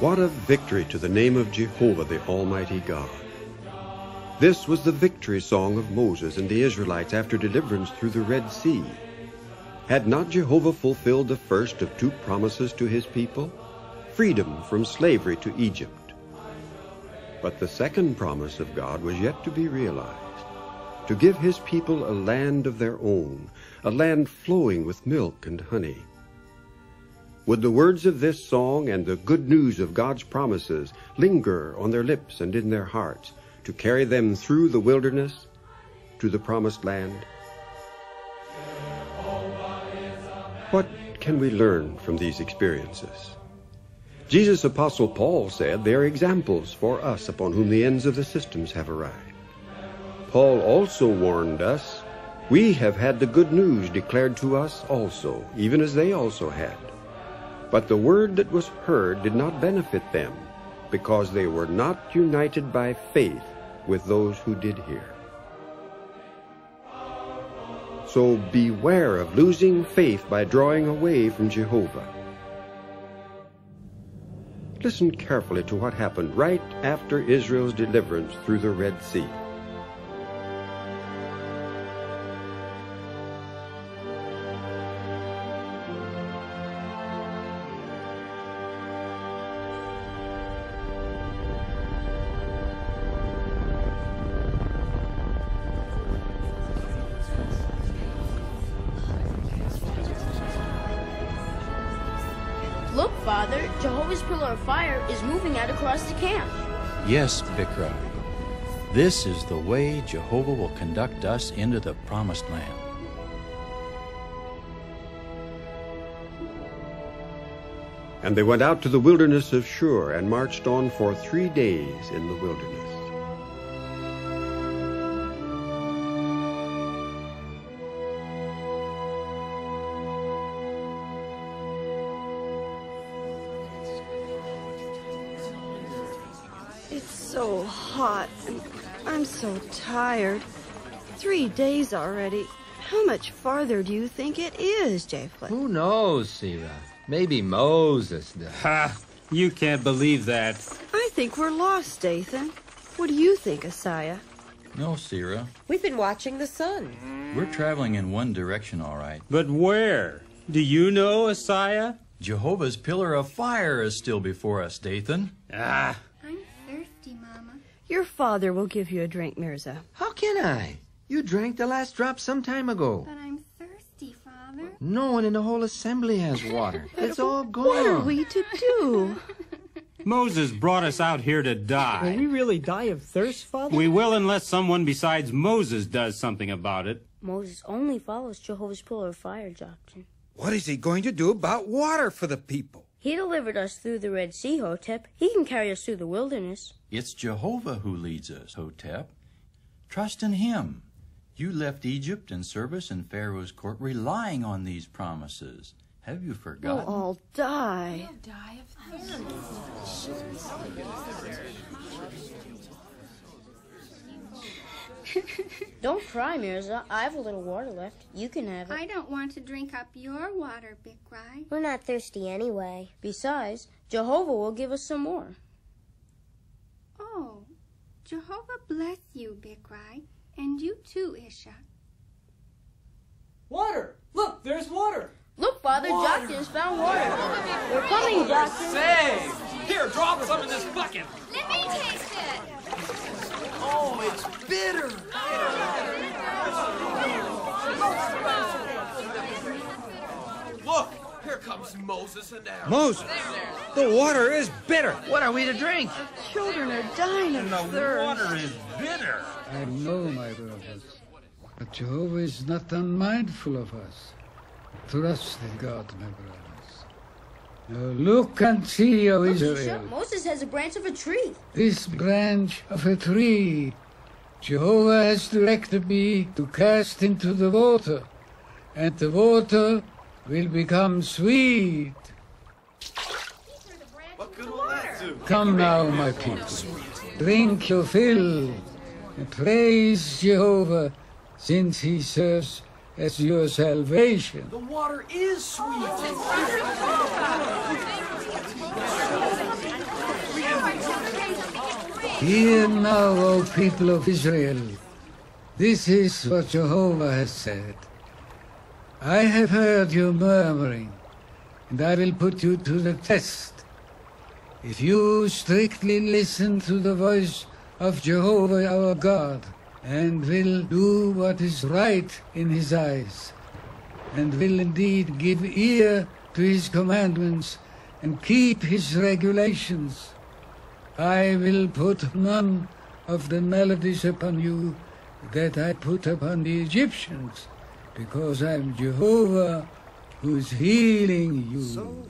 What a victory to the name of Jehovah, the Almighty God. This was the victory song of Moses and the Israelites after deliverance through the Red Sea. Had not Jehovah fulfilled the first of two promises to his people? Freedom from slavery to Egypt. But the second promise of God was yet to be realized, to give his people a land of their own, a land flowing with milk and honey. Would the words of this song and the good news of God's promises linger on their lips and in their hearts to carry them through the wilderness to the promised land? What can we learn from these experiences? Jesus' Apostle Paul said they are examples for us upon whom the ends of the systems have arrived. Paul also warned us, we have had the good news declared to us also, even as they also had. But the word that was heard did not benefit them, because they were not united by faith with those who did hear. So beware of losing faith by drawing away from Jehovah. Listen carefully to what happened right after Israel's deliverance through the Red Sea. Look, Father, Jehovah's pillar of fire is moving out across the camp. Yes, Bikra. This is the way Jehovah will conduct us into the promised land. And they went out to the wilderness of Shur and marched on for 3 days in the wilderness. It's so hot, and I'm so tired. 3 days already. How much farther do you think it is, Jephthah? Who knows, Sarah? Maybe Moses does. Ha! You can't believe that. I think we're lost, Dathan. What do you think, Isaiah? No, Sarah. We've been watching the sun. We're traveling in one direction, all right. But where? Do you know, Isaiah? Jehovah's pillar of fire is still before us, Dathan. Ah. I'm thirsty, Mama. Your father will give you a drink, Mirza. How can I? You drank the last drop some time ago. But I'm thirsty, Father. No one in the whole assembly has water. It's all gone. What are we to do? Moses brought us out here to die. Will we really die of thirst, Father? We will unless someone besides Moses does something about it. Moses only follows Jehovah's pillar of fire doctrine. What is he going to do about water for the people? He delivered us through the Red Sea, Hotep. He can carry us through the wilderness. It's Jehovah who leads us, Hotep. Trust in him. You left Egypt and service in Pharaoh's court relying on these promises. Have you forgotten? We'll all die. We'll die of thirst. Don't cry, Mirza. I have a little water left. You can have it. I don't want to drink up your water, Bikrai. We're not thirsty anyway. Besides, Jehovah will give us some more. Oh, Jehovah bless you, Bikrai. And you too, Isha. Water! Look, there's water! Look, Father, Jockton's found water. We're coming, Jockton. Say! Here, drop some in this bucket. Let me taste it. Oh, it's bitter. Look, here comes Moses and Aaron. Moses, the water is bitter. What are we to drink? Children are dying of thirst. Water is bitter. I know, my brothers, but Jehovah is not unmindful of us. Trust in God, my brothers. Now look and see, O Israel. Moses has a branch of a tree. This branch of a tree, Jehovah has directed me to cast into the water, and the water will become sweet. What good will that do? Come now, my people, drink your fill, and praise Jehovah, since he serves as your salvation. The water is sweet. Hear now, O people of Israel, this is what Jehovah has said. I have heard your murmuring, and I will put you to the test. If you strictly listen to the voice of Jehovah our God, and will do what is right in his eyes, and will indeed give ear to his commandments, and keep his regulations, I will put none of the maladies upon you that I put upon the Egyptians, because I am Jehovah who is healing you.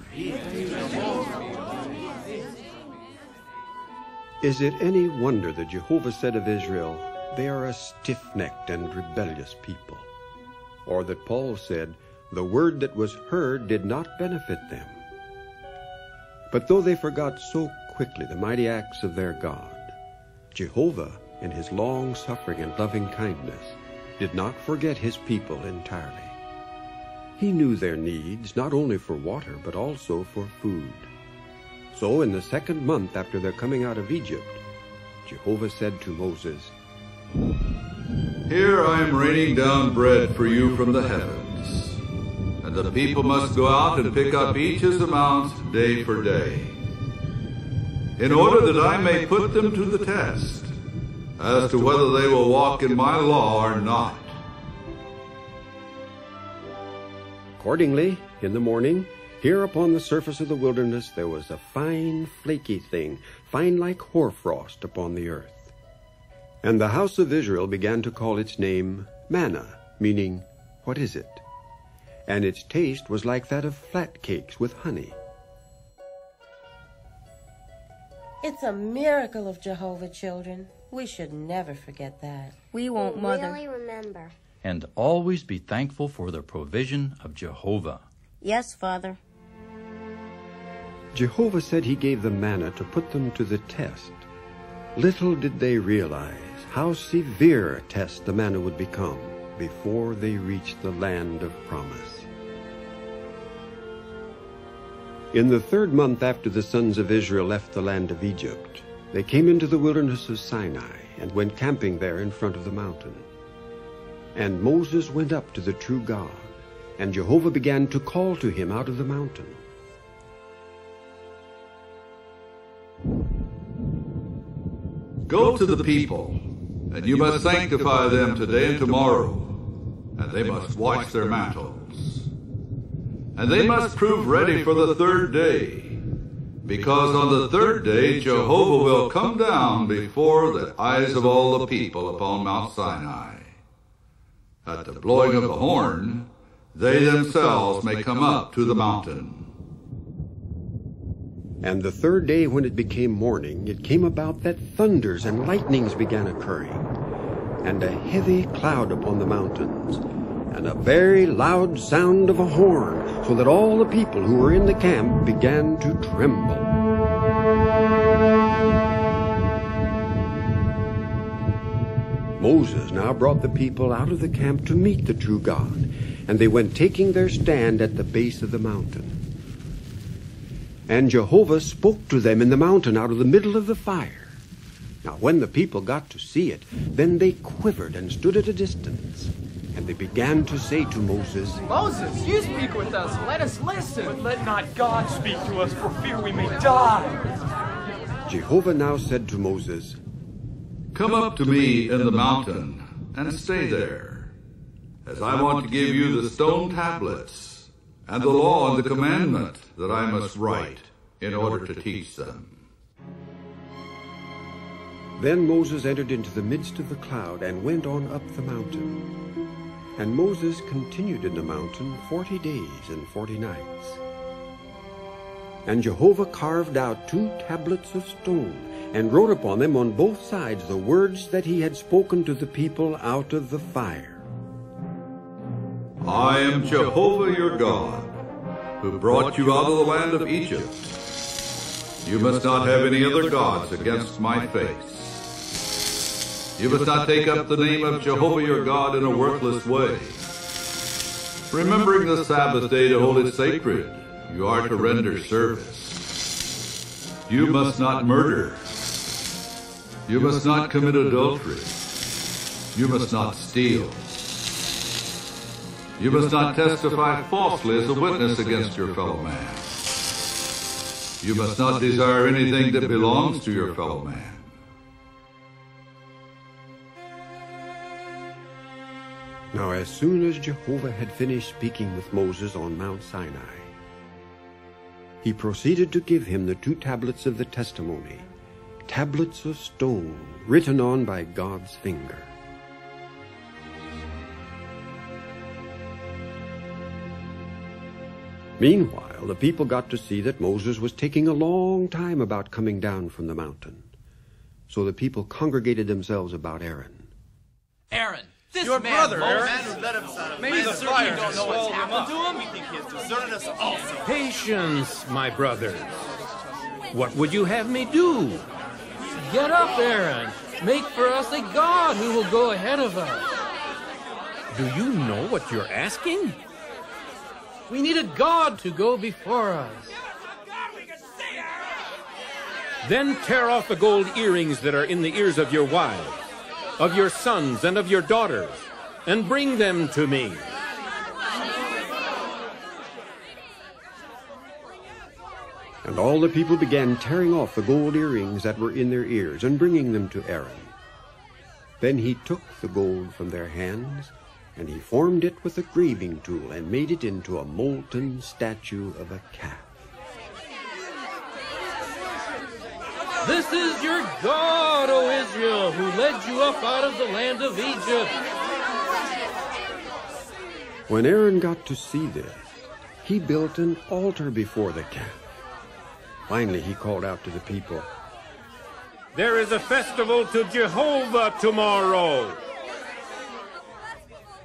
Is it any wonder that Jehovah said of Israel, they are a stiff-necked and rebellious people? Or that Paul said, the word that was heard did not benefit them? But though they forgot so quickly the mighty acts of their God, Jehovah, in his long-suffering and loving kindness, did not forget his people entirely. He knew their needs, not only for water, but also for food. So in the 2nd month after their coming out of Egypt, Jehovah said to Moses, Here I am raining down bread for you from the heavens, and the people must go out and pick up each his amount day for day, in order that I may put them to the test, as to whether they will walk in my law or not. Accordingly, in the morning, here upon the surface of the wilderness there was a fine, flaky thing, fine like hoarfrost upon the earth. And the house of Israel began to call its name manna, meaning, what is it? And its taste was like that of flat cakes with honey. It's a miracle of Jehovah, children. We should never forget that. We won't, Mother. Really remember. And always be thankful for the provision of Jehovah. Yes, Father. Jehovah said he gave them manna to put them to the test. Little did they realize how severe a test the manna would become before they reached the land of promise. In the 3rd month after the sons of Israel left the land of Egypt, they came into the wilderness of Sinai and went camping there in front of the mountain. And Moses went up to the true God, and Jehovah began to call to him out of the mountain. Go to the people, and you must sanctify them today and tomorrow, and they must wash their mantles. And they must prove ready for the 3rd day, because on the 3rd day Jehovah will come down before the eyes of all the people upon Mount Sinai. At the blowing of the horn, they themselves may come up to the mountain. And the 3rd day when it became morning, it came about that thunders and lightnings began occurring, and a heavy cloud upon the mountains, and a very loud sound of a horn, so that all the people who were in the camp began to tremble. Moses now brought the people out of the camp to meet the true God, and they went taking their stand at the base of the mountain. And Jehovah spoke to them in the mountain out of the middle of the fire. Now when the people got to see it, then they quivered and stood at a distance. And they began to say to Moses, Moses, you speak with us. Let us listen. But let not God speak to us for fear we may die. Jehovah now said to Moses, Come up to me in the mountain and stay there, as I want to give you the stone tablets and the law and the commandment that I must write in order to teach them. Then Moses entered into the midst of the cloud and went on up the mountain. And Moses continued in the mountain 40 days and 40 nights. And Jehovah carved out 2 tablets of stone, and wrote upon them on both sides the words that he had spoken to the people out of the fire. I am Jehovah your God, who brought you out of the land of Egypt. You must not have any other gods against my face. You must not take up the name of Jehovah your God in a worthless way, remembering the Sabbath day to hold it sacred, you are to render service. You must not murder. You must not commit adultery. You must not steal. You must not testify falsely as a witness against your fellow man. You must not desire anything that belongs to your fellow man. Now, as soon as Jehovah had finished speaking with Moses on Mount Sinai, he proceeded to give him the 2 tablets of the testimony, tablets of stone, written on by God's finger. Meanwhile, the people got to see that Moses was taking a long time about coming down from the mountain. So the people congregated themselves about Aaron. Aaron, this Your man, brother, Moses, Aaron. let him settle. Maybe the certainly fire don't know what's swallowed him happened up. to him. We think he has deserted us also. Patience, my brothers. What would you have me do? Get up, Aaron. Make for us a god who will go ahead of us. Do you know what you're asking? We need a god to go before us. Then tear off the gold earrings that are in the ears of your wives, of your sons and of your daughters, and bring them to me. And all the people began tearing off the gold earrings that were in their ears and bringing them to Aaron. Then he took the gold from their hands, and he formed it with a graving tool and made it into a molten statue of a calf. This is your God, O Israel, who led you up out of the land of Egypt. When Aaron got to see this, he built an altar before the calf. Finally, he called out to the people, There is a festival to Jehovah tomorrow.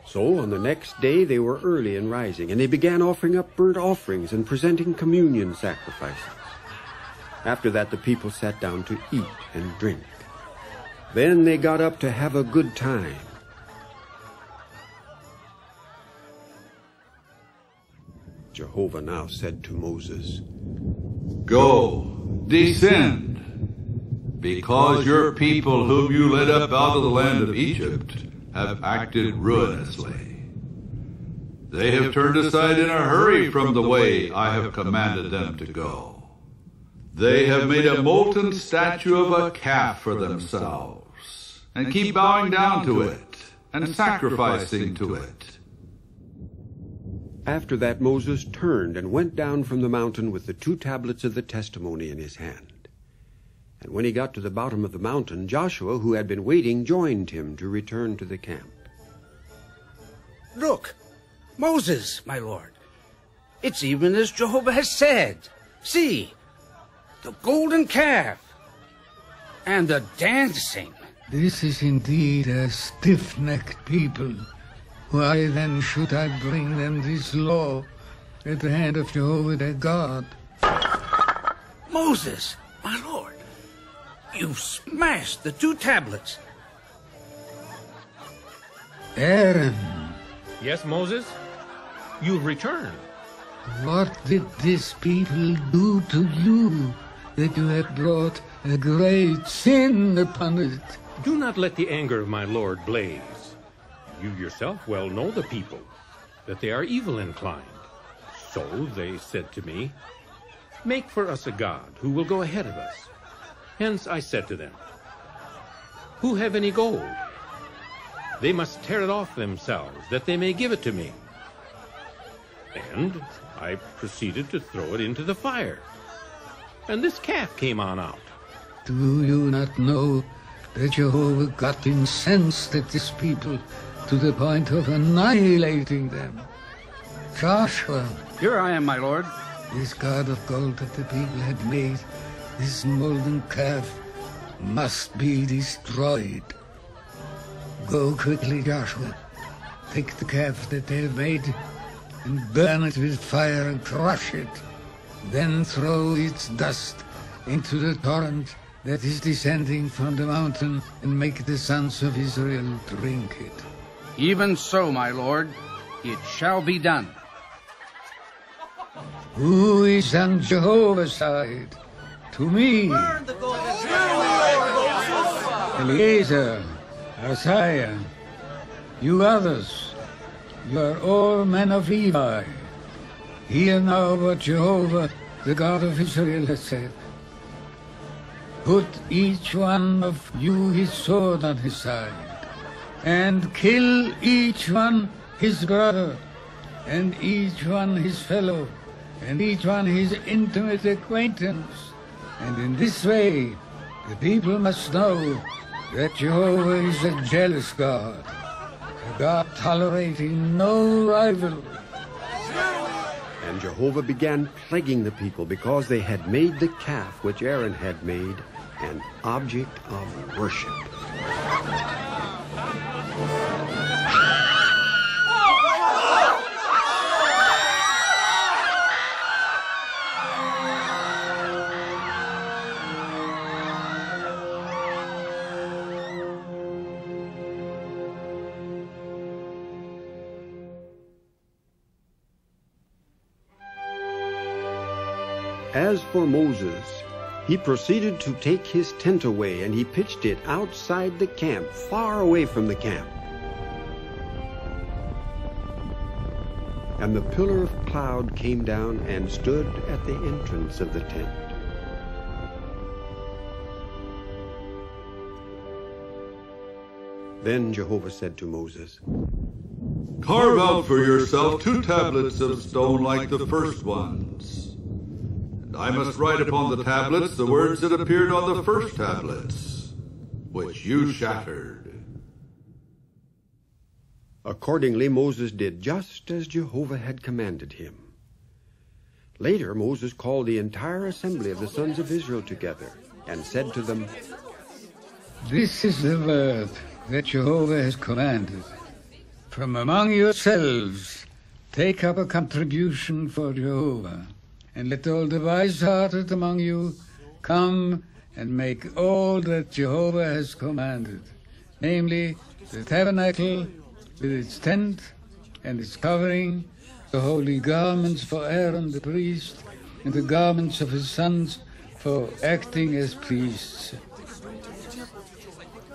So on the next day they were early in rising, and they began offering up burnt offerings and presenting communion sacrifices. After that the people sat down to eat and drink. Then they got up to have a good time. Jehovah now said to Moses, Go, descend, because your people whom you led up out of the land of Egypt have acted ruinously. They have turned aside in a hurry from the way I have commanded them to go. They have made a molten statue of a calf for themselves, and keep bowing down to it and sacrificing to it. After that Moses turned and went down from the mountain with the 2 tablets of the testimony in his hand. And when he got to the bottom of the mountain, Joshua, who had been waiting, joined him to return to the camp. Look, Moses, my lord. It's even as Jehovah has said. See, the golden calf and the dancing. This is indeed a stiff-necked people. Why then should I bring them this law at the hand of Jehovah their God? Moses, my lord, you've smashed the 2 tablets. Aaron. Yes, Moses? You've returned. What did this people do to you that you have brought a great sin upon it? Do not let the anger of my lord blaze. You yourself well know the people, that they are evil inclined. So they said to me, Make for us a god who will go ahead of us. Hence I said to them, Who have any gold? They must tear it off themselves, that they may give it to me. And I proceeded to throw it into the fire. And this calf came on out. Do you not know that Jehovah got incensed at this people to the point of annihilating them? Joshua. Here I am, my lord. This god of gold that the people had made, this molten calf, must be destroyed. Go quickly, Joshua. Take the calf that they have made and burn it with fire and crush it. Then throw its dust into the torrent that is descending from the mountain and make the sons of Israel drink it. Even so, my lord. it shall be done. Who is on Jehovah's side? To me. Eliezer, Isaiah, you others, you are all men of Levi. Hear now what Jehovah, the God of Israel, has said. Put each one of you his sword on his side, and kill each one his brother, and each one his fellow, and each one his intimate acquaintance. And in this way, the people must know that Jehovah is a jealous God, a God tolerating no rival. And Jehovah began plaguing the people because they had made the calf which Aaron had made an object of worship. As for Moses, he proceeded to take his tent away, and he pitched it outside the camp, far away from the camp. And the pillar of cloud came down and stood at the entrance of the tent. Then Jehovah said to Moses, Carve out for yourself 2 tablets of stone like the first ones. I must write upon the tablets the words that appeared on the first tablets, which you shattered. Accordingly, Moses did just as Jehovah had commanded him. Later, Moses called the entire assembly of the sons of Israel together and said to them, This is the word that Jehovah has commanded. From among yourselves, take up a contribution for Jehovah. And let all the wise-hearted among you come and make all that Jehovah has commanded, namely the tabernacle with its tent and its covering, the holy garments for Aaron the priest, and the garments of his sons for acting as priests.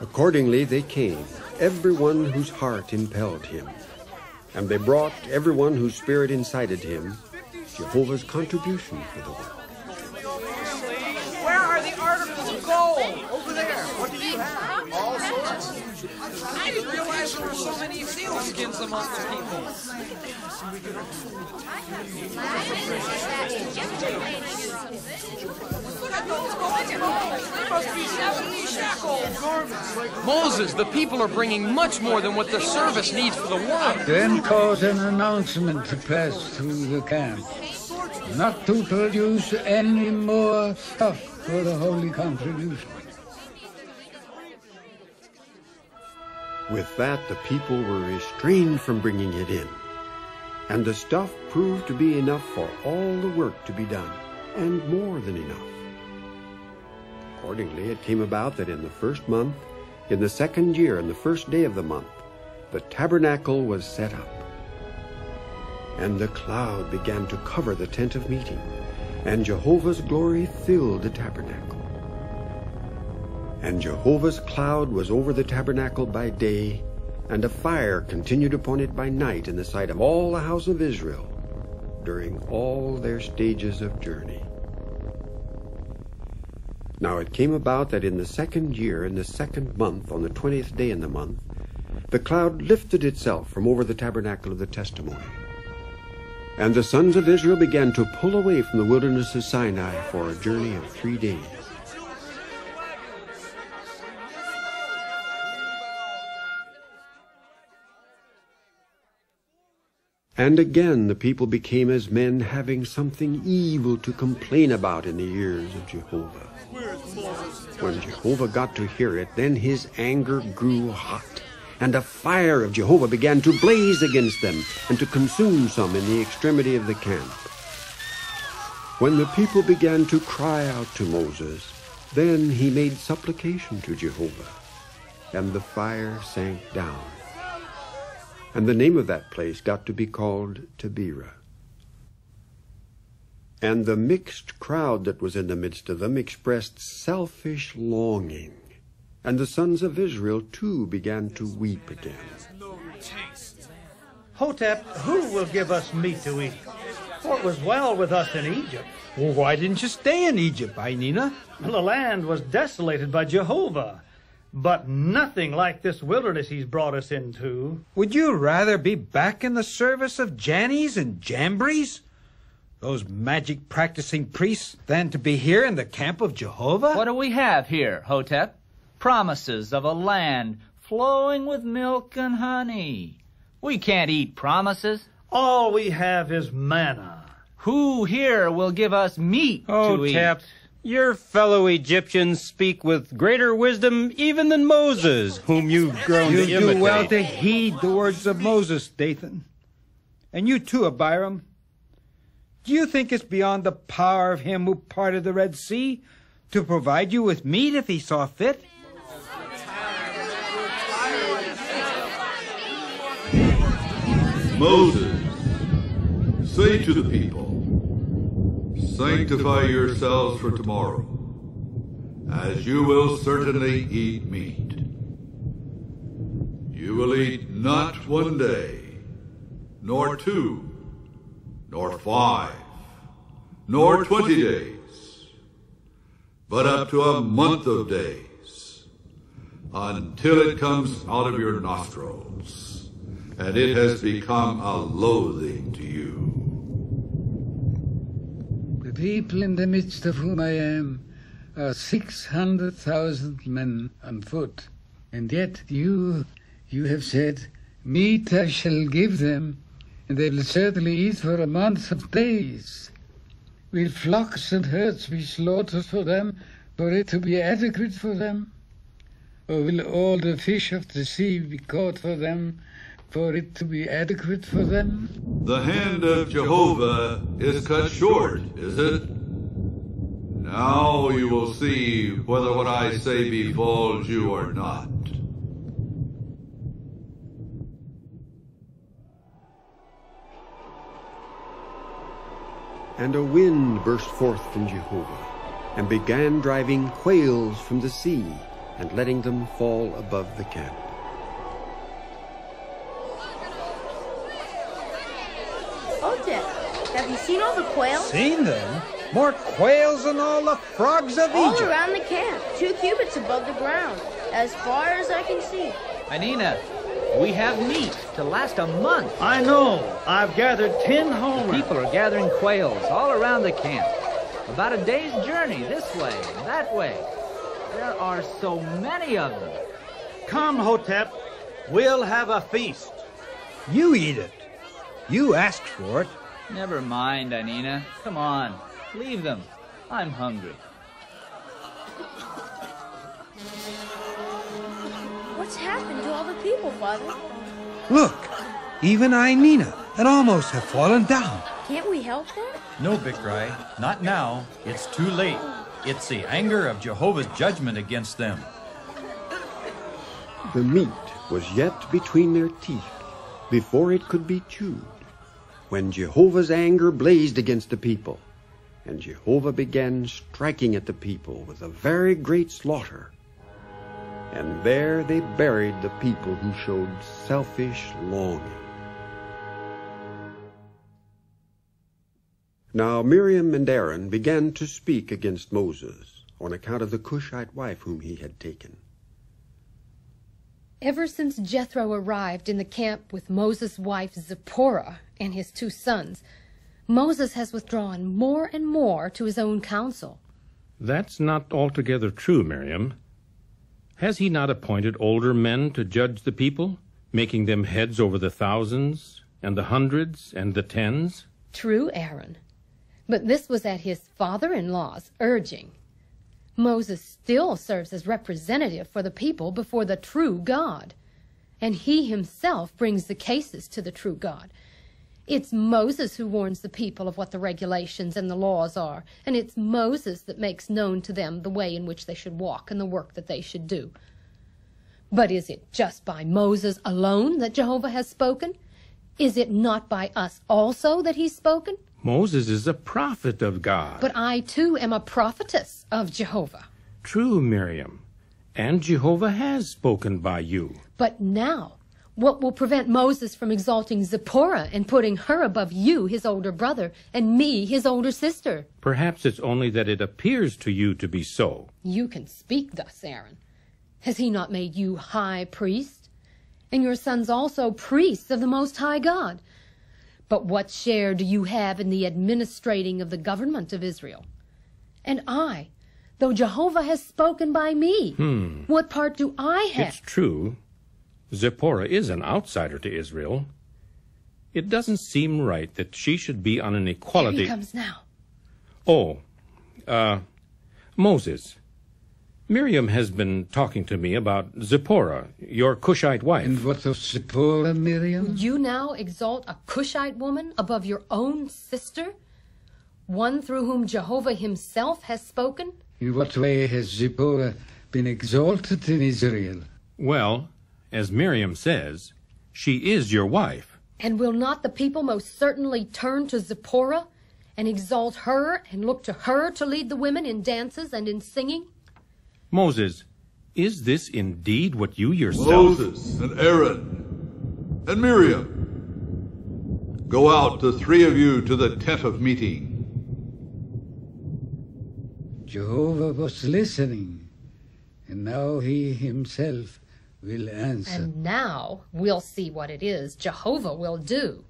Accordingly they came, everyone whose heart impelled him, and they brought everyone whose spirit incited him Jehovah's contribution for the work. Where are the articles of gold? Over there. What do you have? All sorts. I didn't realize there were so many sealskins among the people. Look at those gold. There must be 70 shekels. Moses, the people are bringing much more than what the service needs for the work. Then cause an announcement to pass through the camp, not to produce any more stuff for the holy contribution. With that, the people were restrained from bringing it in, and the stuff proved to be enough for all the work to be done, and more than enough. Accordingly, it came about that in the first month, in the 2nd year, and the 1st day of the month, the tabernacle was set up. And the cloud began to cover the tent of meeting, and Jehovah's glory filled the tabernacle. And Jehovah's cloud was over the tabernacle by day, and a fire continued upon it by night in the sight of all the house of Israel during all their stages of journey. Now it came about that in the 2nd year, in the 2nd month, on the 20th day in the month, the cloud lifted itself from over the tabernacle of the testimony. And the sons of Israel began to pull away from the wilderness of Sinai for a journey of 3 days. And again the people became as men having something evil to complain about in the ears of Jehovah. When Jehovah got to hear it, then his anger grew hot, and a fire of Jehovah began to blaze against them, and to consume some in the extremity of the camp. When the people began to cry out to Moses, then he made supplication to Jehovah, and the fire sank down. and the name of that place got to be called Taberah. And the mixed crowd that was in the midst of them expressed selfish longing, and the sons of Israel too began to weep again. Hotep, who will give us meat to eat? For it was well with us in Egypt. Well, why didn't you stay in Egypt, Ainina? The land was desolated by Jehovah, but nothing like this wilderness he's brought us into. Would you rather be back in the service of Jannies and Jambries, those magic-practicing priests, than to be here in the camp of Jehovah? What do we have here, Hotep? Promises of a land flowing with milk and honey. We can't eat promises. All we have is manna. Who here will give us meat to eat? Hotep, your fellow Egyptians speak with greater wisdom even than Moses, whom you've grown to imitate. You do well to heed the words of Moses, Dathan. And you too, Abiram. Do you think it's beyond the power of him who parted the Red Sea to provide you with meat if he saw fit? Moses, say to the people, sanctify yourselves for tomorrow, as you will certainly eat meat. You will eat not 1 day, nor 2, nor 5, nor 20 days, but up to a month of days, until it comes out of your nostrils, and it has become a loathing to you. The people in the midst of whom I am are 600,000 men on foot, and yet you have said, meat I shall give them, and they will certainly eat for a month of days. Will flocks and herds be slaughtered for them, for it to be adequate for them? Or will all the fish of the sea be caught for them, for it to be adequate for them? The hand of Jehovah is cut short, is it? Now you will see whether what I say befalls you or not. And a wind burst forth from Jehovah, and began driving quails from the sea, and letting them fall above the camp. Hotep, have you seen all the quails? Seen them? More quails than all the frogs of All Egypt. around the camp, 2 cubits above the ground, as far as I can see. Ainina, we have meat to last a month. I know. I've gathered 10 homers. People are gathering quails all around the camp. About a day's journey this way and that way. There are so many of them. Come, Hotep. We'll have a feast. You eat it. You asked for it. Never mind, Ainina. Come on. Leave them. I'm hungry. What's happened to all the people, Father? Look, even Ainina and almost have fallen down. Can't we help them? No, Bikrai, not now. It's too late. It's the anger of Jehovah's judgment against them. The meat was yet between their teeth, before it could be chewed, when Jehovah's anger blazed against the people, and Jehovah began striking at the people with a very great slaughter. And there they buried the people who showed selfish longing. Now Miriam and Aaron began to speak against Moses on account of the Cushite wife whom he had taken. Ever since Jethro arrived in the camp with Moses' wife Zipporah and his 2 sons, Moses has withdrawn more and more to his own counsel. That's not altogether true, Miriam. Has he not appointed older men to judge the people, making them heads over the thousands, and the hundreds, and the tens? True, Aaron. But this was at his father-in-law's urging. Moses still serves as representative for the people before the true God, and he himself brings the cases to the true God. It's Moses who warns the people of what the regulations and the laws are, and it's Moses that makes known to them the way in which they should walk and the work that they should do. But is it just by Moses alone that Jehovah has spoken? Is it not by us also that he's spoken? Moses is a prophet of God. But I too am a prophetess of Jehovah. True, Miriam. And Jehovah has spoken by you. But now, what will prevent Moses from exalting Zipporah and putting her above you, his older brother, and me, his older sister? Perhaps it's only that it appears to you to be so. You can speak thus, Aaron. Has he not made you high priest? And your sons also priests of the Most High God? But what share do you have in the administrating of the government of Israel? And I, though Jehovah has spoken by me, what part do I have? It's true. Zipporah is an outsider to Israel. It doesn't seem right that she should be on an equality... Here he comes now. Oh, Moses. Miriam has been talking to me about Zipporah, your Cushite wife. And what of Zipporah, Miriam? Would you now exalt a Cushite woman above your own sister? One through whom Jehovah himself has spoken? In what way has Zipporah been exalted in Israel? Well, as Miriam says, she is your wife. And will not the people most certainly turn to Zipporah and exalt her and look to her to lead the women in dances and in singing? Moses, is this indeed what you yourself... Moses and Aaron and Miriam, go out, the three of you, to the tent of meeting. Jehovah was listening, and now he himself will answer. And now we'll see what it is Jehovah will do,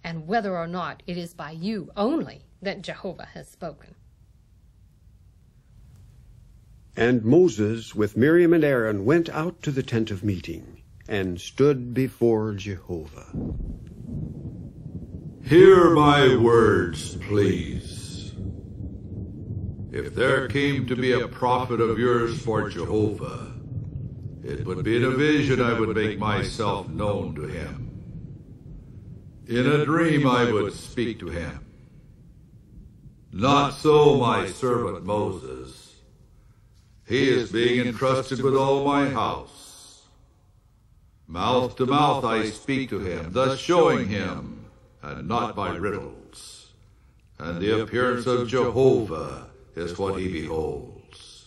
and whether or not it is by you only that Jehovah has spoken. And Moses, with Miriam and Aaron, went out to the tent of meeting, and stood before Jehovah. Hear my words, please. If there came to be a prophet of yours for Jehovah, it would be in a vision I would make myself known to him. In a dream I would speak to him. Not so my servant Moses. He is being entrusted with all my house. Mouth to mouth I speak to him, thus showing him, and not by riddles. And the appearance of Jehovah is what he beholds.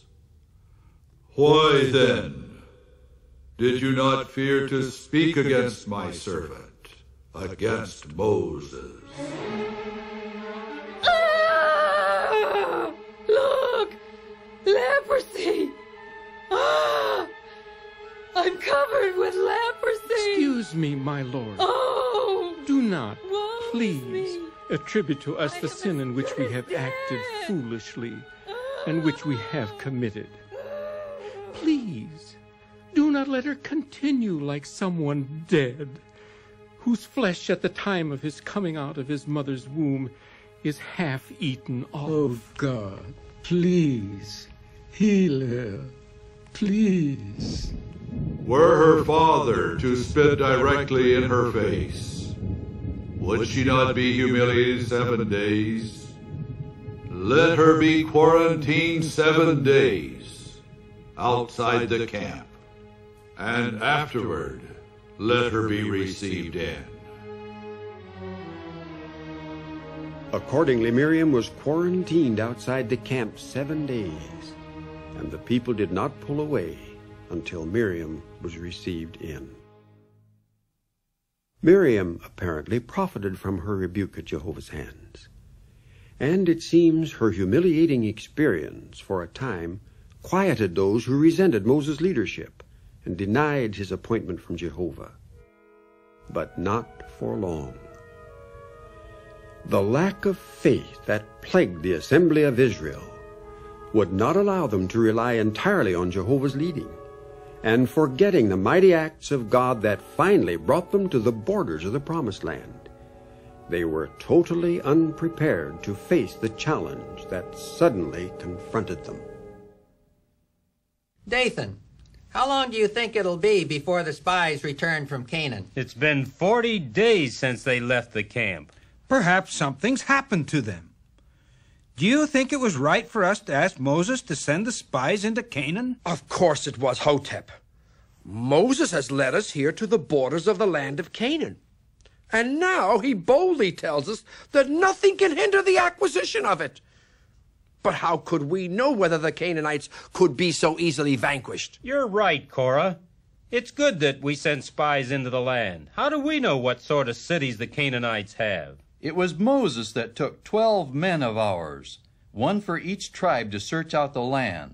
Why then did you not fear to speak against my servant, against Moses? Look! Leprosy! I'm covered with leprosy! Excuse me, my lord. Oh! Do not, please, attribute to us the sin in which we have acted foolishly and which we have committed. Please, do not let her continue like someone dead, whose flesh at the time of his coming out of his mother's womb is half eaten off. Oh, God, please, heal her, please. Were her father to spit directly in her face, would she not be humiliated 7 days? Let her be quarantined 7 days outside the camp, and afterward let her be received in. Accordingly, Miriam was quarantined outside the camp 7 days, and the people did not pull away until Miriam was received in. Miriam apparently profited from her rebuke at Jehovah's hands, and it seems her humiliating experience for a time quieted those who resented Moses' leadership and denied his appointment from Jehovah. But not for long. The lack of faith that plagued the assembly of Israel would not allow them to rely entirely on Jehovah's leading, and forgetting the mighty acts of God that finally brought them to the borders of the Promised Land, they were totally unprepared to face the challenge that suddenly confronted them. Dathan, how long do you think it'll be before the spies return from Canaan? It's been 40 days since they left the camp. Perhaps something's happened to them. Do you think it was right for us to ask Moses to send the spies into Canaan? Of course it was, Hotep. Moses has led us here to the borders of the land of Canaan. And now he boldly tells us that nothing can hinder the acquisition of it. But how could we know whether the Canaanites could be so easily vanquished? You're right, Korah. It's good that we send spies into the land. How do we know what sort of cities the Canaanites have? It was Moses that took 12 men of ours, one for each tribe, to search out the land,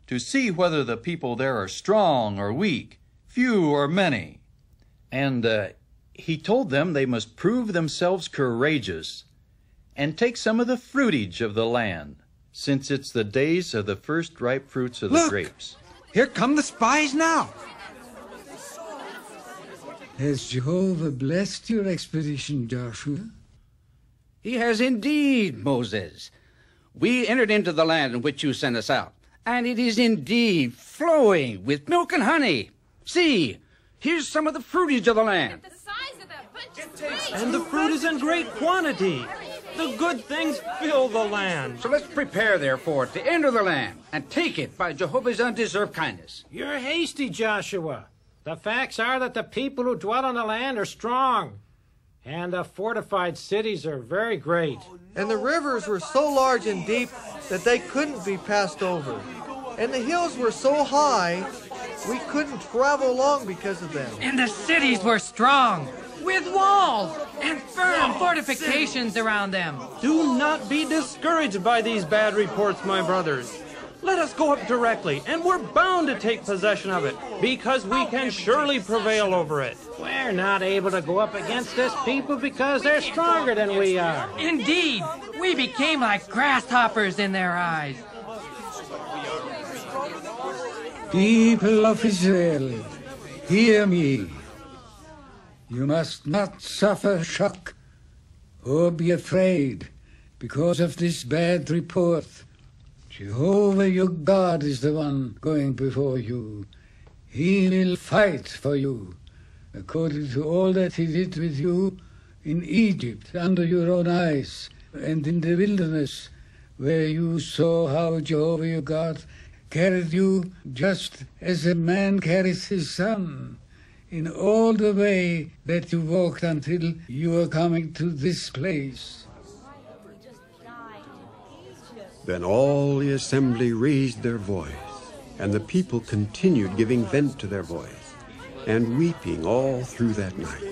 to see whether the people there are strong or weak, few or many. And he told them they must prove themselves courageous and take some of the fruitage of the land, since it's the days of the first ripe fruits of the grapes. Here come the spies now. Has Jehovah blessed your expedition, Joshua? He has indeed, Moses. We entered into the land in which you sent us out, and it is indeed flowing with milk and honey. See, here's some of the fruitage of the land. And the fruit is in great quantity. The good things fill the land. So let's prepare, therefore, to enter the land and take it by Jehovah's undeserved kindness. You're hasty, Joshua. The facts are that the people who dwell on the land are strong, and the fortified cities are very great. And the rivers were so large and deep that they couldn't be passed over. And the hills were so high, we couldn't travel along because of them. And the cities were strong, with walls and firm fortifications around them. Do not be discouraged by these bad reports, my brothers. Let us go up directly, and we're bound to take possession of it, because we can surely prevail over it. We're not able to go up against this people because they're stronger than we are. Indeed, we became like grasshoppers in their eyes. People of Israel, hear me. You must not suffer shock or be afraid because of this bad report. Jehovah your God is the one going before you. He will fight for you, according to all that he did with you in Egypt, under your own eyes, and in the wilderness, where you saw how Jehovah your God carried you just as a man carries his son, in all the way that you walked until you were coming to this place. Then all the assembly raised their voice, and the people continued giving vent to their voice, and weeping all through that night.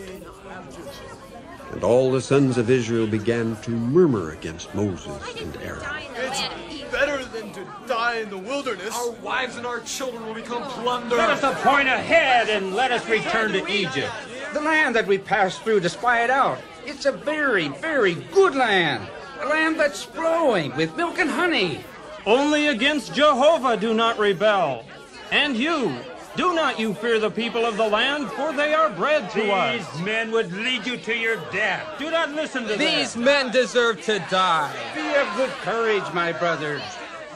And all the sons of Israel began to murmur against Moses and Aaron. It's better than to die in the wilderness. Our wives and our children will become plunder. Let us a point ahead and let us return to Egypt. The land that we passed through to spy it out, it's a very, very good land. A land that's flowing with milk and honey. Only against Jehovah do not rebel. And you, do not you fear the people of the land, for they are bread to us. These men would lead you to your death. Do not listen to them. These men deserve to die. Be of good courage, my brothers.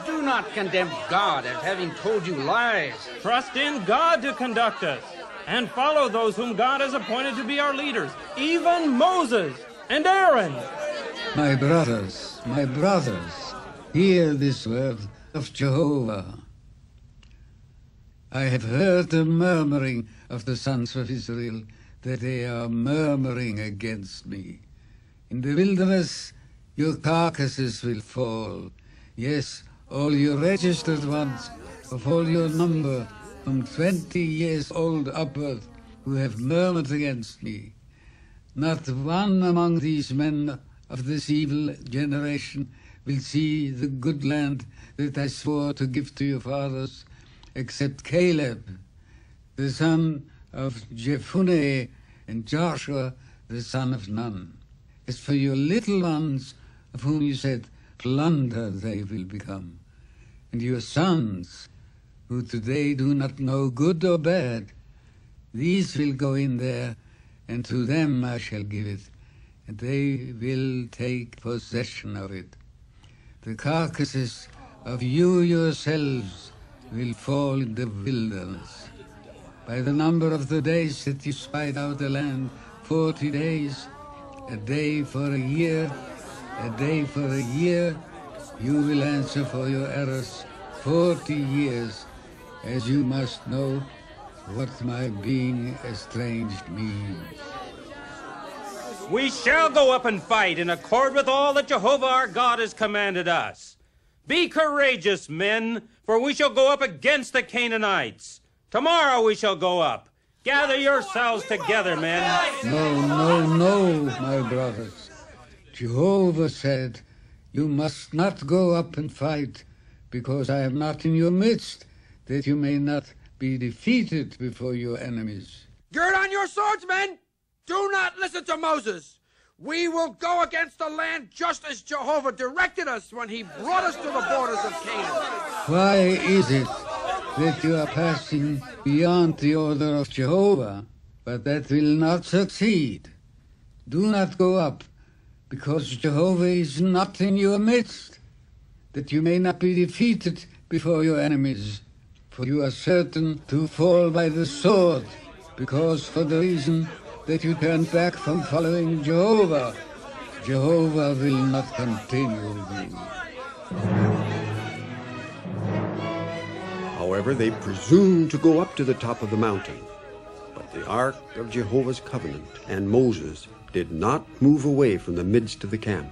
Do not condemn God as having told you lies. Trust in God to conduct us, and follow those whom God has appointed to be our leaders, even Moses and Aaron. My brothers, hear this word of Jehovah. I have heard the murmuring of the sons of Israel, that they are murmuring against me. In the wilderness your carcasses will fall. Yes, all your registered ones, of all your number, from 20 years old upward, who have murmured against me. Not one among these men of this evil generation will see the good land that I swore to give to your fathers, except Caleb, the son of Jephunneh, and Joshua, the son of Nun. As for your little ones, of whom you said, plunder they will become, and your sons, who today do not know good or bad, these will go in there, and to them I shall give it, and they will take possession of it. The carcasses of you yourselves will fall in the wilderness. By the number of the days that you spied out the land, 40 days, a day for a year, a day for a year, you will answer for your errors 40 years, as you must know, what my being estranged means. We shall go up and fight in accord with all that Jehovah our God has commanded us. Be courageous, men, for we shall go up against the Canaanites. Tomorrow we shall go up. Gather yourselves together, men. No, my brothers. Jehovah said, you must not go up and fight, because I am not in your midst, that you may not be defeated before your enemies. Gird on your swords, men! Do not listen to Moses. We will go against the land just as Jehovah directed us when he brought us to the borders of Canaan. Why is it that you are passing beyond the order of Jehovah, but that will not succeed? Do not go up, because Jehovah is not in your midst, that you may not be defeated before your enemies. For you are certain to fall by the sword, because for the reason that you turned back from following Jehovah, Jehovah will not continue with you. However, they presumed to go up to the top of the mountain. But the ark of Jehovah's covenant and Moses did not move away from the midst of the camp.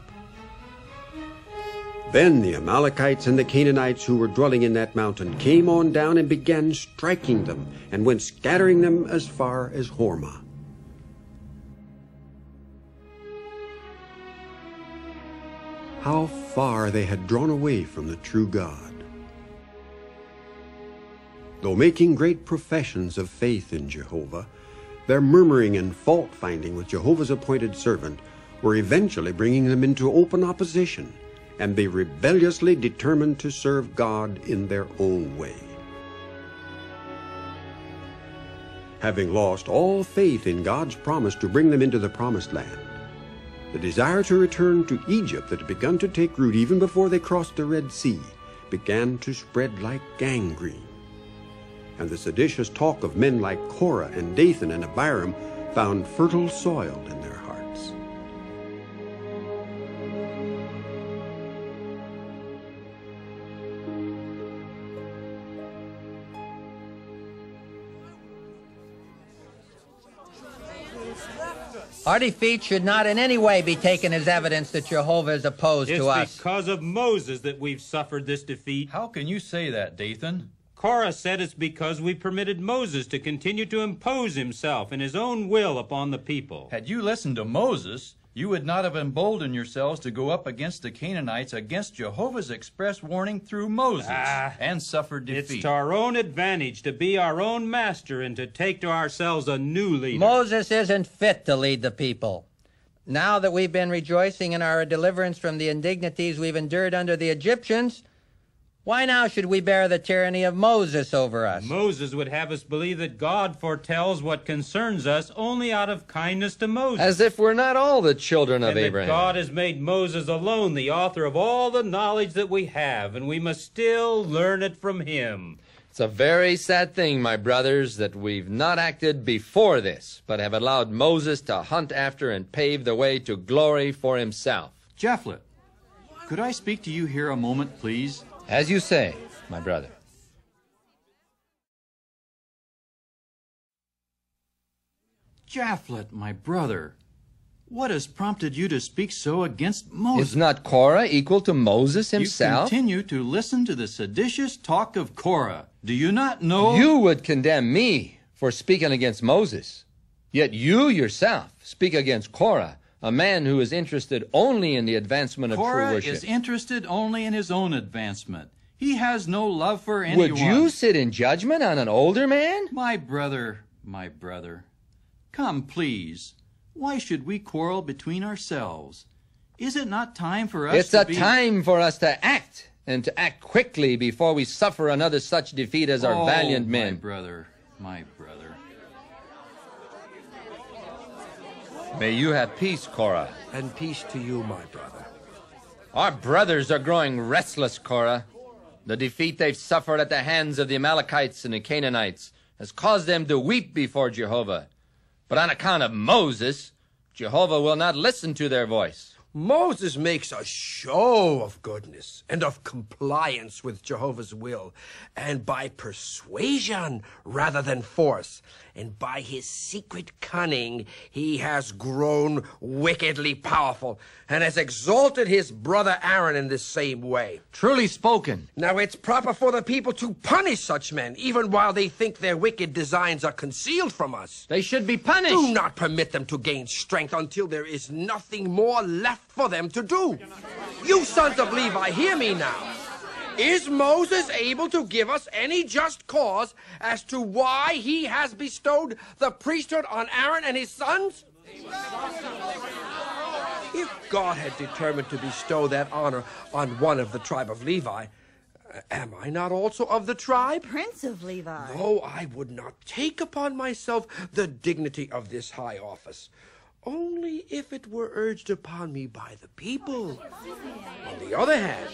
Then the Amalekites and the Canaanites who were dwelling in that mountain came on down and began striking them, and went scattering them as far as Hormah. How far they had drawn away from the true God. Though making great professions of faith in Jehovah, their murmuring and fault-finding with Jehovah's appointed servant were eventually bringing them into open opposition, and they rebelliously determined to serve God in their own way. Having lost all faith in God's promise to bring them into the promised land, the desire to return to Egypt that had begun to take root even before they crossed the Red Sea began to spread like gangrene. And the seditious talk of men like Korah and Dathan and Abiram found fertile soil in their hearts. Our defeat should not in any way be taken as evidence that Jehovah is opposed to us. It's because of Moses that we've suffered this defeat. How can you say that, Dathan? Korah said it's because we permitted Moses to continue to impose himself and his own will upon the people. Had you listened to Moses, you would not have emboldened yourselves to go up against the Canaanites against Jehovah's express warning through Moses and suffered defeat. It's to our own advantage to be our own master and to take to ourselves a new leader. Moses isn't fit to lead the people. Now that we've been rejoicing in our deliverance from the indignities we've endured under the Egyptians, why now should we bear the tyranny of Moses over us? Moses would have us believe that God foretells what concerns us only out of kindness to Moses. As if we're not all the children of and Abraham. That God has made Moses alone the author of all the knowledge that we have, and we must still learn it from him. It's a very sad thing, my brothers, that we've not acted before this, but have allowed Moses to hunt after and pave the way to glory for himself. Japhet, could I speak to you here a moment, please? As you say, my brother. Japhet, my brother, what has prompted you to speak so against Moses? Is not Korah equal to Moses himself? You continue to listen to the seditious talk of Korah. Do you not know? You would condemn me for speaking against Moses. Yet you yourself speak against Korah, a man who is interested only in the advancement of true worship. Korah is interested only in his own advancement. He has no love for anyone. Would you sit in judgment on an older man? My brother. Come, please. Why should we quarrel between ourselves? Is it not time for us to time for us to act, and to act quickly before we suffer another such defeat as our valiant men. My brother. May you have peace, Korah. And peace to you, my brother. Our brothers are growing restless, Korah. The defeat they've suffered at the hands of the Amalekites and the Canaanites has caused them to weep before Jehovah. But on account of Moses, Jehovah will not listen to their voice. Moses makes a show of goodness and of compliance with Jehovah's will, and by persuasion rather than force, and by his secret cunning he has grown wickedly powerful, and has exalted his brother Aaron in this same way. Truly spoken. Now it's proper for the people to punish such men, even while they think their wicked designs are concealed from us. They should be punished. Do not permit them to gain strength until there is nothing more left for them to do. You sons of Levi, hear me now. Is Moses able to give us any just cause as to why he has bestowed the priesthood on Aaron and his sons? If God had determined to bestow that honor on one of the tribe of Levi, am I not also of the tribe? Prince of Levi. No, I would not take upon myself the dignity of this high office, only if it were urged upon me by the people. On the other hand,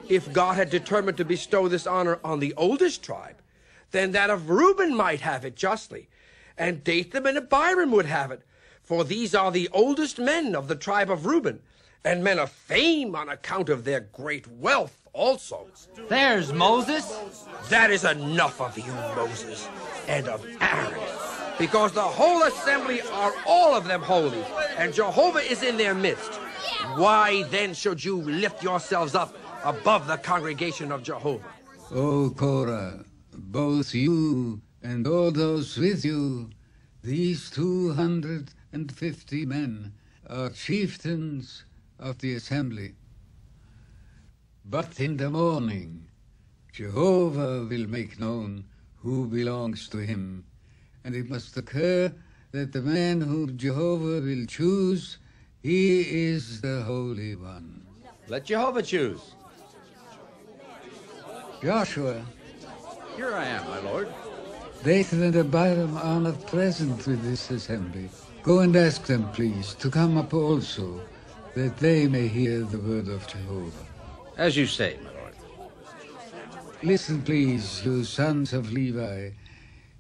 if God had determined to bestow this honor on the oldest tribe, then that of Reuben might have it justly, and Dathan and Abiram would have it, for these are the oldest men of the tribe of Reuben, and men of fame on account of their great wealth also. There's Moses. That is enough of you, Moses, and of Aaron, because the whole assembly are all of them holy, and Jehovah is in their midst. Why then should you lift yourselves up above the congregation of Jehovah? O Korah, both you and all those with you, these 250 men are chieftains of the assembly. But in the morning, Jehovah will make known who belongs to him, and it must occur that the man whom Jehovah will choose, he is the Holy One. Let Jehovah choose. Joshua. Here I am, my lord. Dathan and Abiram are not present with this assembly. Go and ask them, please, to come up also, that they may hear the word of Jehovah. As you say, my lord. Listen, please, you sons of Levi.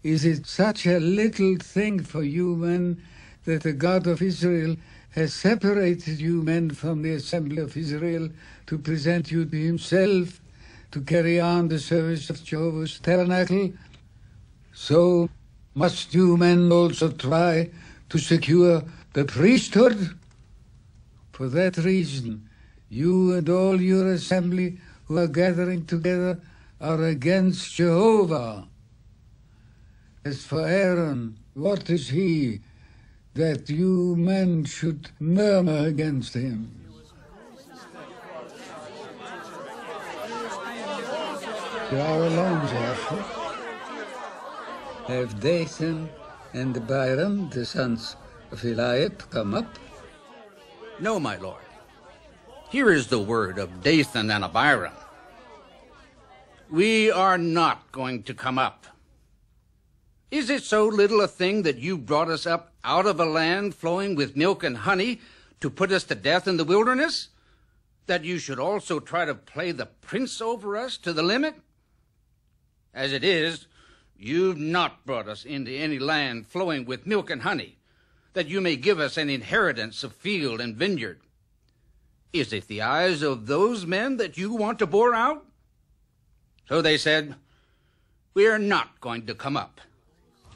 Is it such a little thing for you men that the God of Israel has separated you men from the assembly of Israel to present you to himself, to carry on the service of Jehovah's tabernacle? So must you men also try to secure the priesthood? For that reason, you and all your assembly who are gathering together are against Jehovah. As for Aaron, what is he, that you men should murmur against him? You are alone, Joshua. Have Dathan and Abiram, the sons of Eliab, come up? No, my lord. Here is the word of Dathan and Abiram. We are not going to come up. Is it so little a thing that you brought us up out of a land flowing with milk and honey to put us to death in the wilderness, that you should also try to play the prince over us to the limit? As it is, you've not brought us into any land flowing with milk and honey, that you may give us an inheritance of field and vineyard. Is it the eyes of those men that you want to bore out? So they said, we are not going to come up.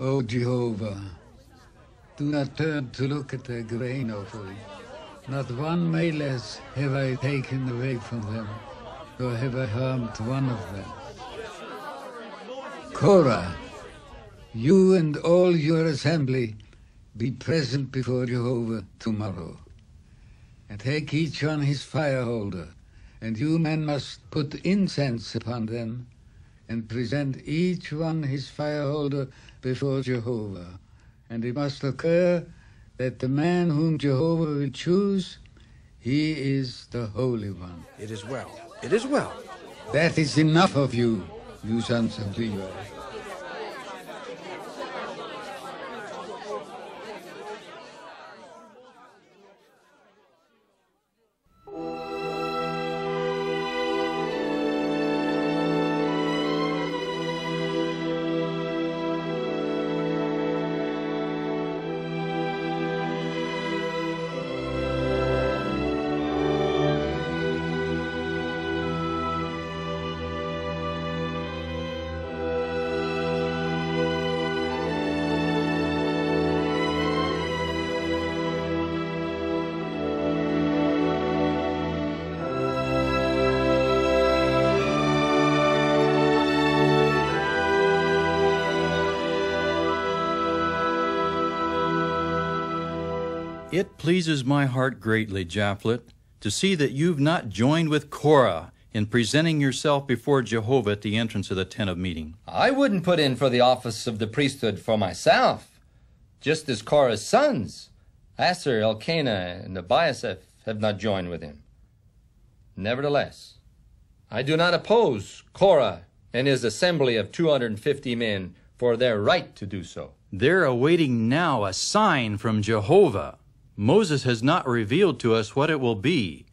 O Jehovah, do not turn to look at the grain offering. Not one may less have I taken away from them, nor have I harmed one of them. Korah, you and all your assembly be present before Jehovah tomorrow, and take each one his fire holder, and you men must put incense upon them, and present each one his fire holder before Jehovah. And it must occur that the man whom Jehovah will choose, he is the Holy One. It is well. It is well. That is enough of you, you sons of Levi. It pleases my heart greatly, Japhet, to see that you've not joined with Korah in presenting yourself before Jehovah at the entrance of the tent of meeting. I wouldn't put in for the office of the priesthood for myself, just as Korah's sons, Asher, Elkanah, and Abiasaph, have not joined with him. Nevertheless, I do not oppose Korah and his assembly of 250 men for their right to do so. They're awaiting now a sign from Jehovah. Moses has not revealed to us what it will be,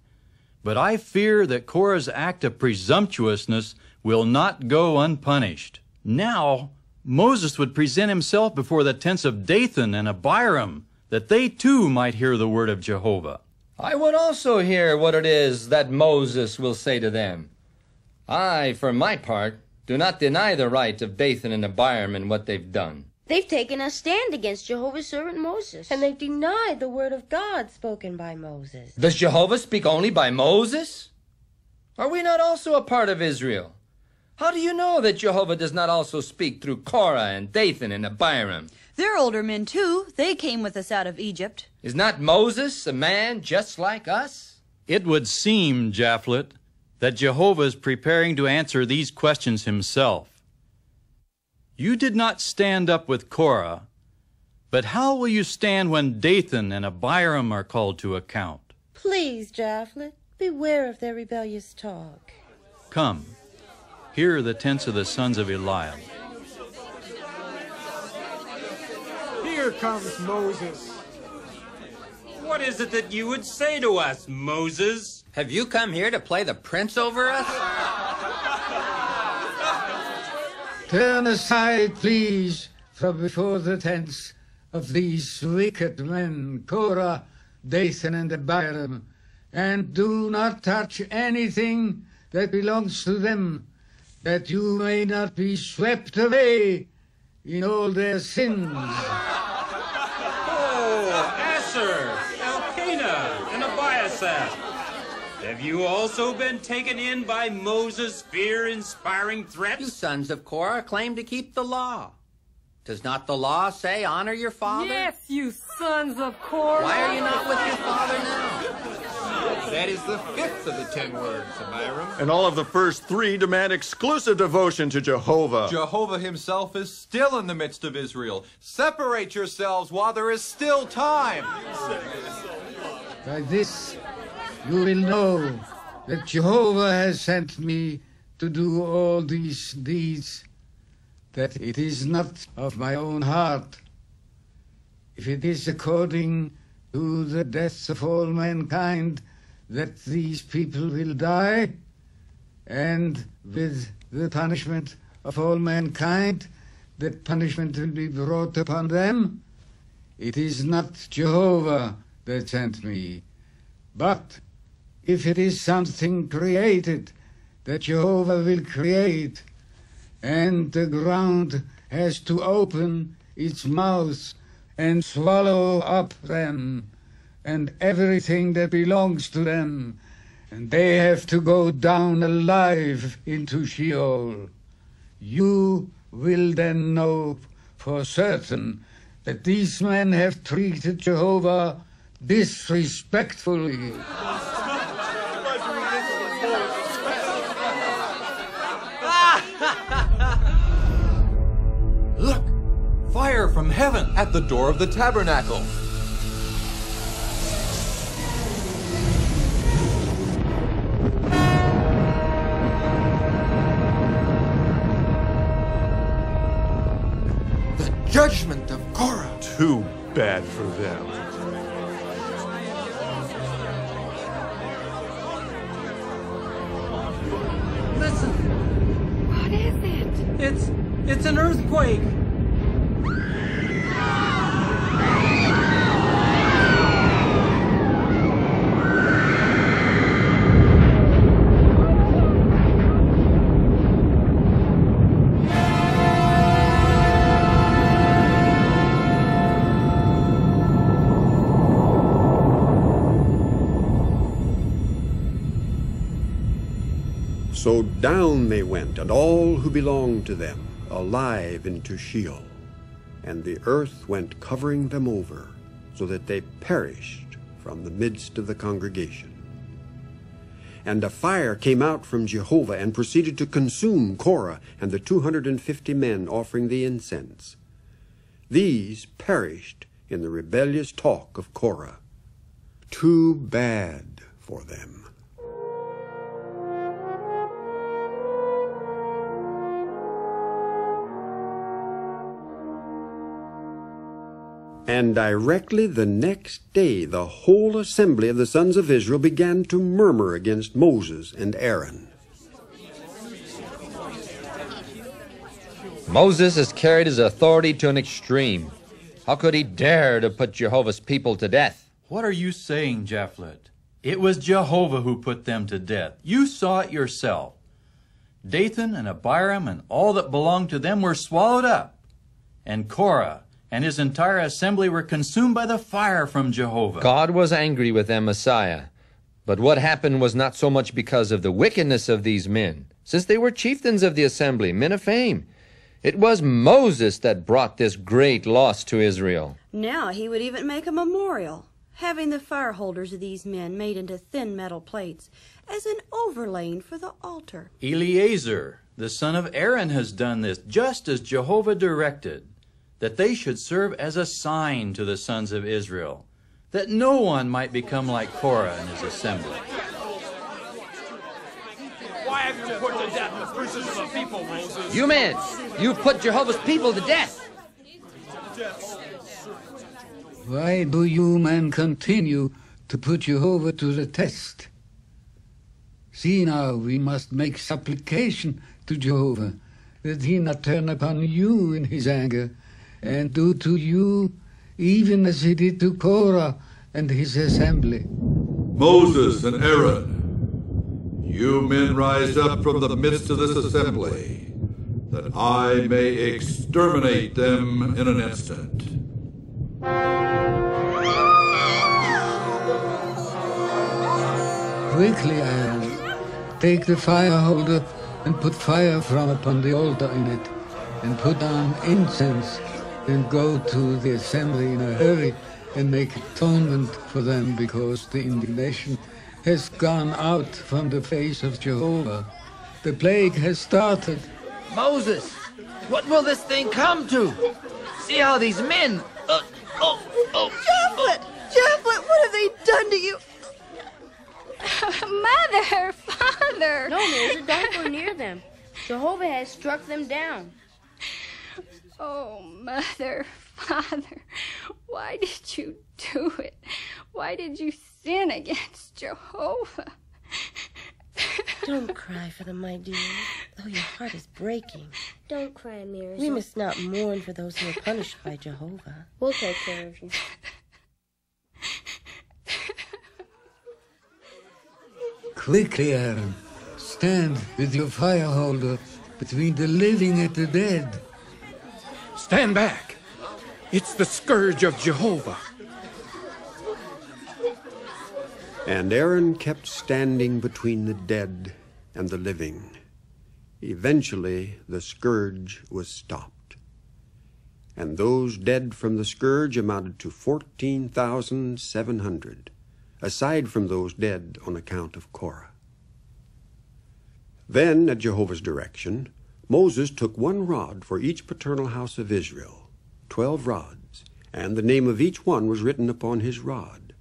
but I fear that Korah's act of presumptuousness will not go unpunished. Now, Moses would present himself before the tents of Dathan and Abiram, that they too might hear the word of Jehovah. I would also hear what it is that Moses will say to them. I, for my part, do not deny the right of Dathan and Abiram in what they've done. They've taken a stand against Jehovah's servant Moses. And they've denied the word of God spoken by Moses. Does Jehovah speak only by Moses? Are we not also a part of Israel? How do you know that Jehovah does not also speak through Korah and Dathan and Abiram? They're older men, too. They came with us out of Egypt. Is not Moses a man just like us? It would seem, Japhet, that Jehovah is preparing to answer these questions himself. You did not stand up with Korah, but how will you stand when Dathan and Abiram are called to account? Please, Japhet, beware of their rebellious talk. Come, here are the tents of the sons of Eliab. Here comes Moses. What is it that you would say to us, Moses? Have you come here to play the prince over us? Turn aside, please, from before the tents of these wicked men, Korah, Dathan, and Abiram, and do not touch anything that belongs to them, that you may not be swept away in all their sins. Oh, Asher, Elkanah, and Abiasaph. Have you also been taken in by Moses' fear-inspiring threats? You sons of Korah claim to keep the law. Does not the law say honor your father? Yes, you sons of Korah. Why are you not with your father now? That is the fifth of the 10 words, Abiram. And all of the first 3 demand exclusive devotion to Jehovah. Jehovah himself is still in the midst of Israel. Separate yourselves while there is still time. By this you will know that Jehovah has sent me to do all these deeds, that it is not of my own heart. If it is according to the death of all mankind that these people will die, and with the punishment of all mankind, that punishment will be brought upon them, it is not Jehovah that sent me. But if it is something created that Jehovah will create, and the ground has to open its mouth and swallow up them and everything that belongs to them, and they have to go down alive into Sheol, you will then know for certain that these men have treated Jehovah disrespectfully. Look! Fire from heaven at the door of the tabernacle. The judgment of Korah. Too bad for them. Listen. What is it? It's an earthquake. So down they went, and all who belonged to them, alive into Sheol, and the earth went covering them over. so that they perished from the midst of the congregation. And a fire came out from Jehovah and proceeded to consume Korah and the 250 men offering the incense. These perished in the rebellious talk of Korah. Too bad for them. And directly the next day the whole assembly of the sons of Israel began to murmur against Moses and Aaron. Moses has carried his authority to an extreme. How could he dare to put Jehovah's people to death? What are you saying, Japhet? It was Jehovah who put them to death. You saw it yourself. Dathan and Abiram and all that belonged to them were swallowed up, and Korah and his entire assembly were consumed by the fire from Jehovah. God was angry with them, Messiah. But what happened was not so much because of the wickedness of these men, since they were chieftains of the assembly, men of fame. It was Moses that brought this great loss to Israel. Now he would even make a memorial, having the fire holders of these men made into thin metal plates as an overlaying for the altar. Eleazar, the son of Aaron, has done this just as Jehovah directed, that they should serve as a sign to the sons of Israel, that no one might become like Korah and his assembly. Why have you put to death the princes of the people, Moses? You men, you've put Jehovah's people to death. Why do you men continue to put Jehovah to the test? See now, we must make supplication to Jehovah, that he not turn upon you in his anger, and do to you even as he did to Korah and his assembly. Moses and Aaron, you men rise up from the midst of this assembly, that I may exterminate them in an instant. Quickly, Aaron, take the fire holder and put fire from upon the altar in it, and put on incense. Then go to the assembly in a hurry and make atonement for them, because the indignation has gone out from the face of Jehovah. The plague has started. Moses, what will this thing come to? See how these men... Japhet! Japhet, what have they done to you? Mother! Father! No, Moses, don't go near them. Jehovah has struck them down. Oh, Mother, Father, why did you do it? Why did you sin against Jehovah? Don't cry for them, my dear, though your heart is breaking. Don't cry, Mirza. We must not mourn for those who are punished by Jehovah. We'll take care of you. Quickly, Aaron, stand with your fire holder between the living and the dead. Stand back. It's the scourge of Jehovah. And Aaron kept standing between the dead and the living. Eventually, the scourge was stopped. And those dead from the scourge amounted to 14,700, aside from those dead on account of Korah. Then, at Jehovah's direction, Moses took one rod for each paternal house of Israel, 12 rods, and the name of each one was written upon his rod.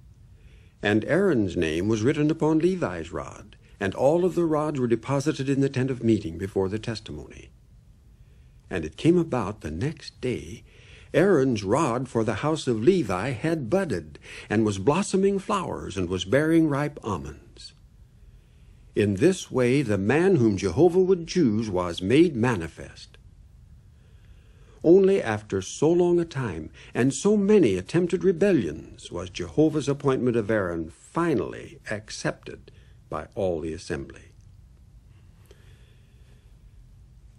And Aaron's name was written upon Levi's rod, and all of the rods were deposited in the tent of meeting before the testimony. And it came about the next day, Aaron's rod for the house of Levi had budded, and was blossoming flowers, and was bearing ripe almonds. In this way the man whom Jehovah would choose was made manifest. Only after so long a time and so many attempted rebellions was Jehovah's appointment of Aaron finally accepted by all the assembly.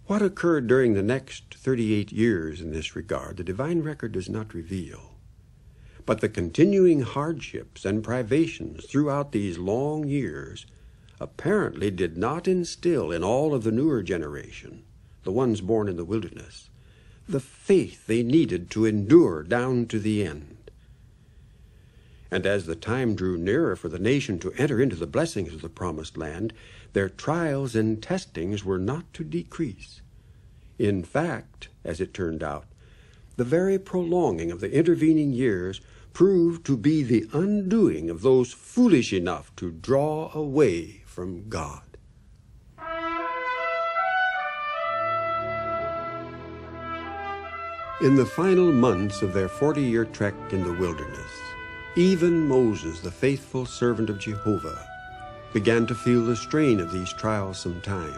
What occurred during the next 38 years in this regard, the divine record does not reveal. But the continuing hardships and privations throughout these long years apparently did not instill in all of the newer generation, the ones born in the wilderness, the faith they needed to endure down to the end. And as the time drew nearer for the nation to enter into the blessings of the promised land, their trials and testings were not to decrease. In fact, as it turned out, the very prolonging of the intervening years proved to be the undoing of those foolish enough to draw away from God. In the final months of their 40-year trek in the wilderness, even Moses, the faithful servant of Jehovah, began to feel the strain of these trials sometimes.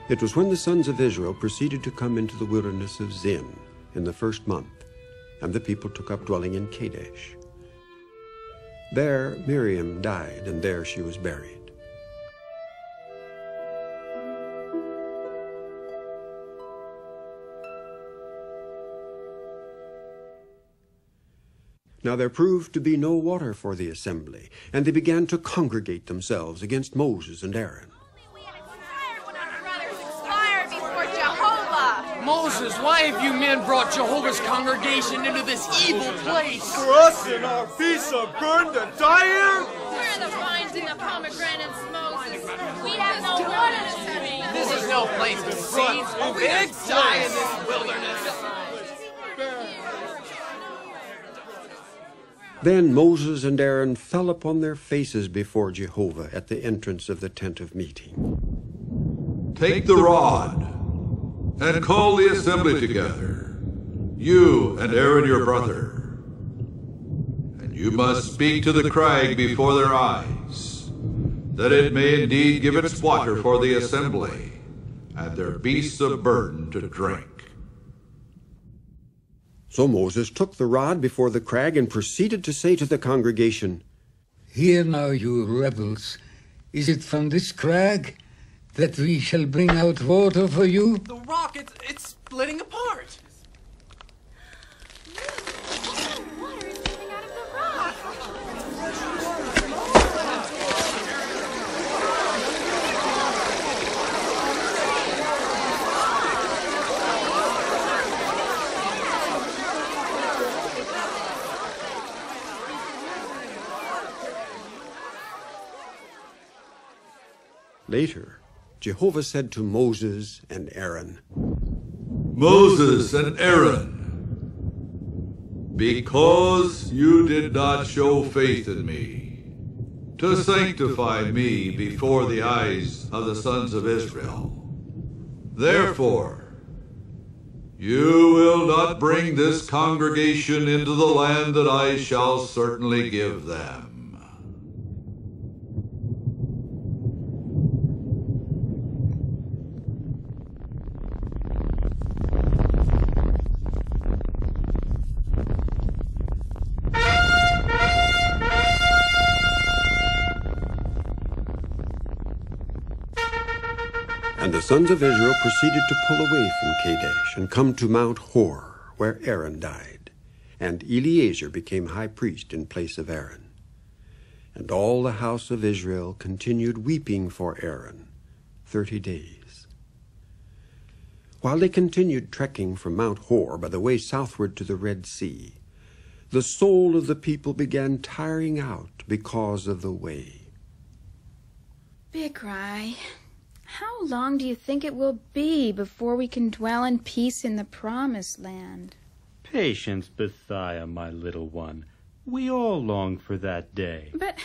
It was when the sons of Israel proceeded to come into the wilderness of Zin in the first month, and the people took up dwelling in Kadesh. There Miriam died, and there she was buried. Now there proved to be no water for the assembly, and they began to congregate themselves against Moses and Aaron. Moses, why have you men brought Jehovah's congregation into this evil place? For us and our beasts are burned to die here? Where are the vines and the pomegranates, Moses? We have no water to drink. This is no place of seeds. We just die in this wilderness. Then Moses and Aaron fell upon their faces before Jehovah at the entrance of the tent of meeting. Take the rod and call the assembly together, you and Aaron your brother. And you must speak to the crag before their eyes, that it may indeed give its water for the assembly, and their beasts of burden to drink. So Moses took the rod before the crag and proceeded to say to the congregation, Hear now, you rebels, is it from this crag that we shall bring out water for you? The rock, it's splitting apart. Water is coming out of the rock. Later, Jehovah said to Moses and Aaron, Moses and Aaron, because you did not show faith in me, to sanctify me before the eyes of the sons of Israel, therefore, you will not bring this congregation into the land that I shall certainly give them. And the sons of Israel proceeded to pull away from Kadesh and come to Mount Hor, where Aaron died, and Eleazar became high priest in place of Aaron. And all the house of Israel continued weeping for Aaron 30 days. While they continued trekking from Mount Hor by the way southward to the Red Sea, the soul of the people began tiring out because of the way. Bikrai, how long do you think it will be before we can dwell in peace in the Promised Land? Patience, Bethiah, my little one. We all long for that day. But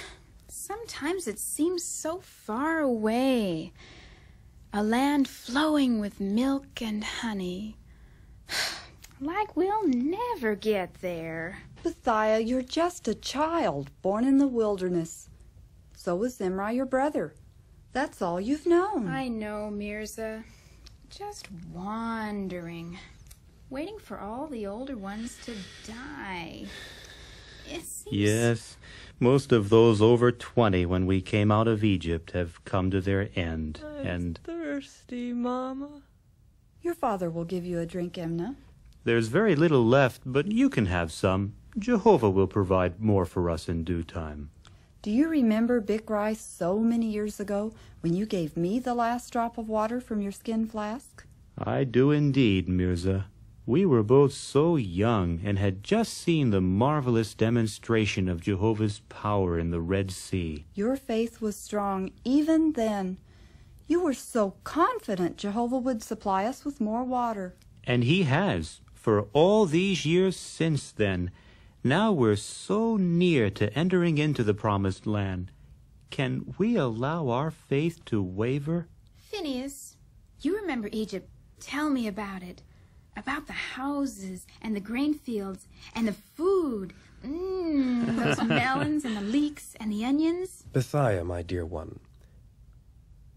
sometimes it seems so far away. A land flowing with milk and honey. Like we'll never get there. Bethiah, you're just a child born in the wilderness. So was Zimri, your brother. That's all you've known. I know, Mirza. Just wandering. Waiting for all the older ones to die. It seems... Yes, most of those over 20 when we came out of Egypt have come to their end. I'm thirsty, Mama. Your father will give you a drink, Emna. There's very little left, but you can have some. Jehovah will provide more for us in due time. Do you remember Bikrai so many years ago when you gave me the last drop of water from your skin flask? I do indeed, Mirza. We were both so young and had just seen the marvelous demonstration of Jehovah's power in the Red Sea. Your faith was strong even then. You were so confident Jehovah would supply us with more water. And he has, for all these years since then. Now we're so near to entering into the promised land. Can we allow our faith to waver? Phineas, you remember Egypt. Tell me about it. About the houses and the grain fields and the food. Those melons and the leeks and the onions. Bethiah, my dear one,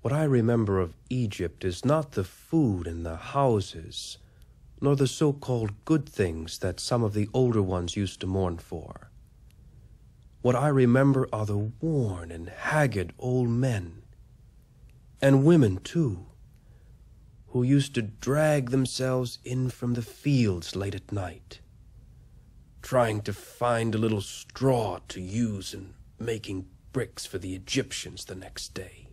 what I remember of Egypt is not the food and the houses, nor the so-called good things that some of the older ones used to mourn for. What I remember are the worn and haggard old men, and women too, who used to drag themselves in from the fields late at night, trying to find a little straw to use in making bricks for the Egyptians the next day.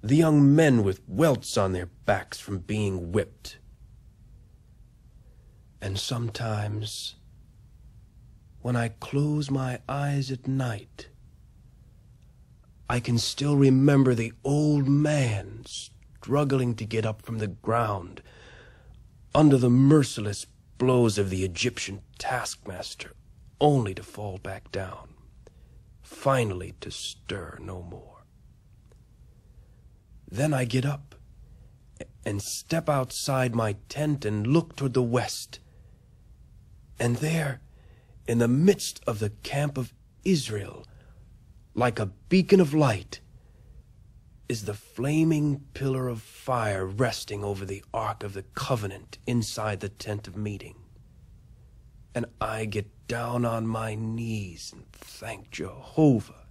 The young men with welts on their backs from being whipped. And sometimes, when I close my eyes at night, I can still remember the old man struggling to get up from the ground under the merciless blows of the Egyptian taskmaster, only to fall back down, finally to stir no more. Then I get up and step outside my tent and look toward the west, and there, in the midst of the camp of Israel, like a beacon of light, is the flaming pillar of fire resting over the Ark of the Covenant inside the tent of meeting. And I get down on my knees and thank Jehovah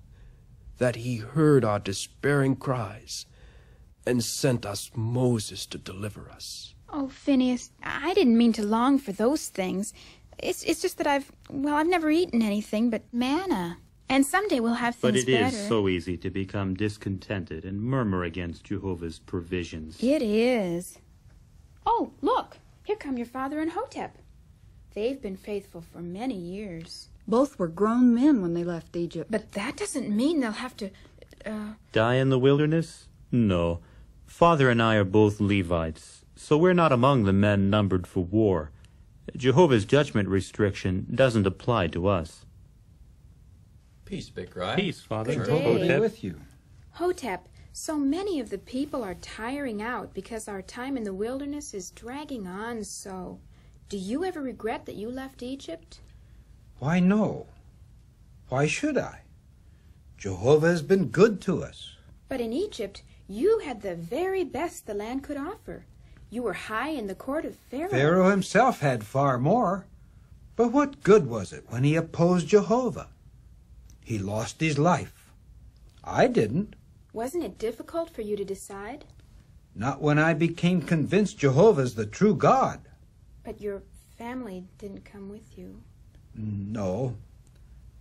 that he heard our despairing cries and sent us Moses to deliver us. Oh, Phineas, I didn't mean to long for those things. It's just that I've never eaten anything but manna. And someday we'll have things better. But it is so easy to become discontented and murmur against Jehovah's provisions. It is. Oh, look, here come your father and Hotep. They've been faithful for many years. Both were grown men when they left Egypt. But that doesn't mean they'll have to, Die in the wilderness? No. Father and I are both Levites, so we're not among the men numbered for war. Jehovah's judgment restriction doesn't apply to us. Peace, Bikrai. Peace, Father. Jehovah be with you. Hotep, so many of the people are tiring out because our time in the wilderness is dragging on so. Do you ever regret that you left Egypt? Why, no. Why should I? Jehovah has been good to us. But in Egypt, you had the very best the land could offer. You were high in the court of Pharaoh. Pharaoh himself had far more. But what good was it when he opposed Jehovah? He lost his life. I didn't. Wasn't it difficult for you to decide? Not when I became convinced Jehovah's the true God. But your family didn't come with you. No.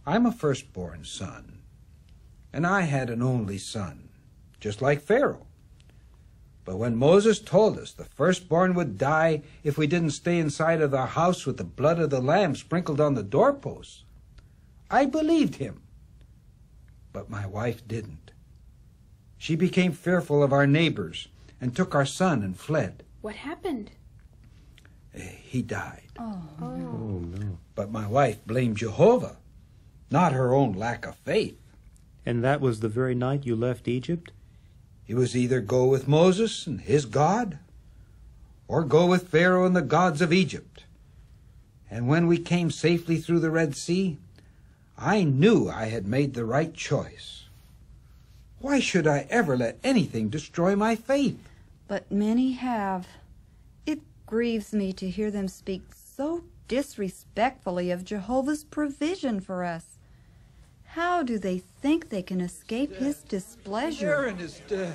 I'm a firstborn son. And I had an only son, just like Pharaoh. But when Moses told us the firstborn would die if we didn't stay inside of the house with the blood of the lamb sprinkled on the doorposts, I believed him. But my wife didn't. She became fearful of our neighbors and took our son and fled. What happened? He died. Oh. No. But my wife blamed Jehovah, not her own lack of faith. And that was the very night you left Egypt? It was either go with Moses and his God, or go with Pharaoh and the gods of Egypt. And when we came safely through the Red Sea, I knew I had made the right choice. Why should I ever let anything destroy my faith? But many have. It grieves me to hear them speak so disrespectfully of Jehovah's provision for us. How do they think they can escape his displeasure? Aaron is dead,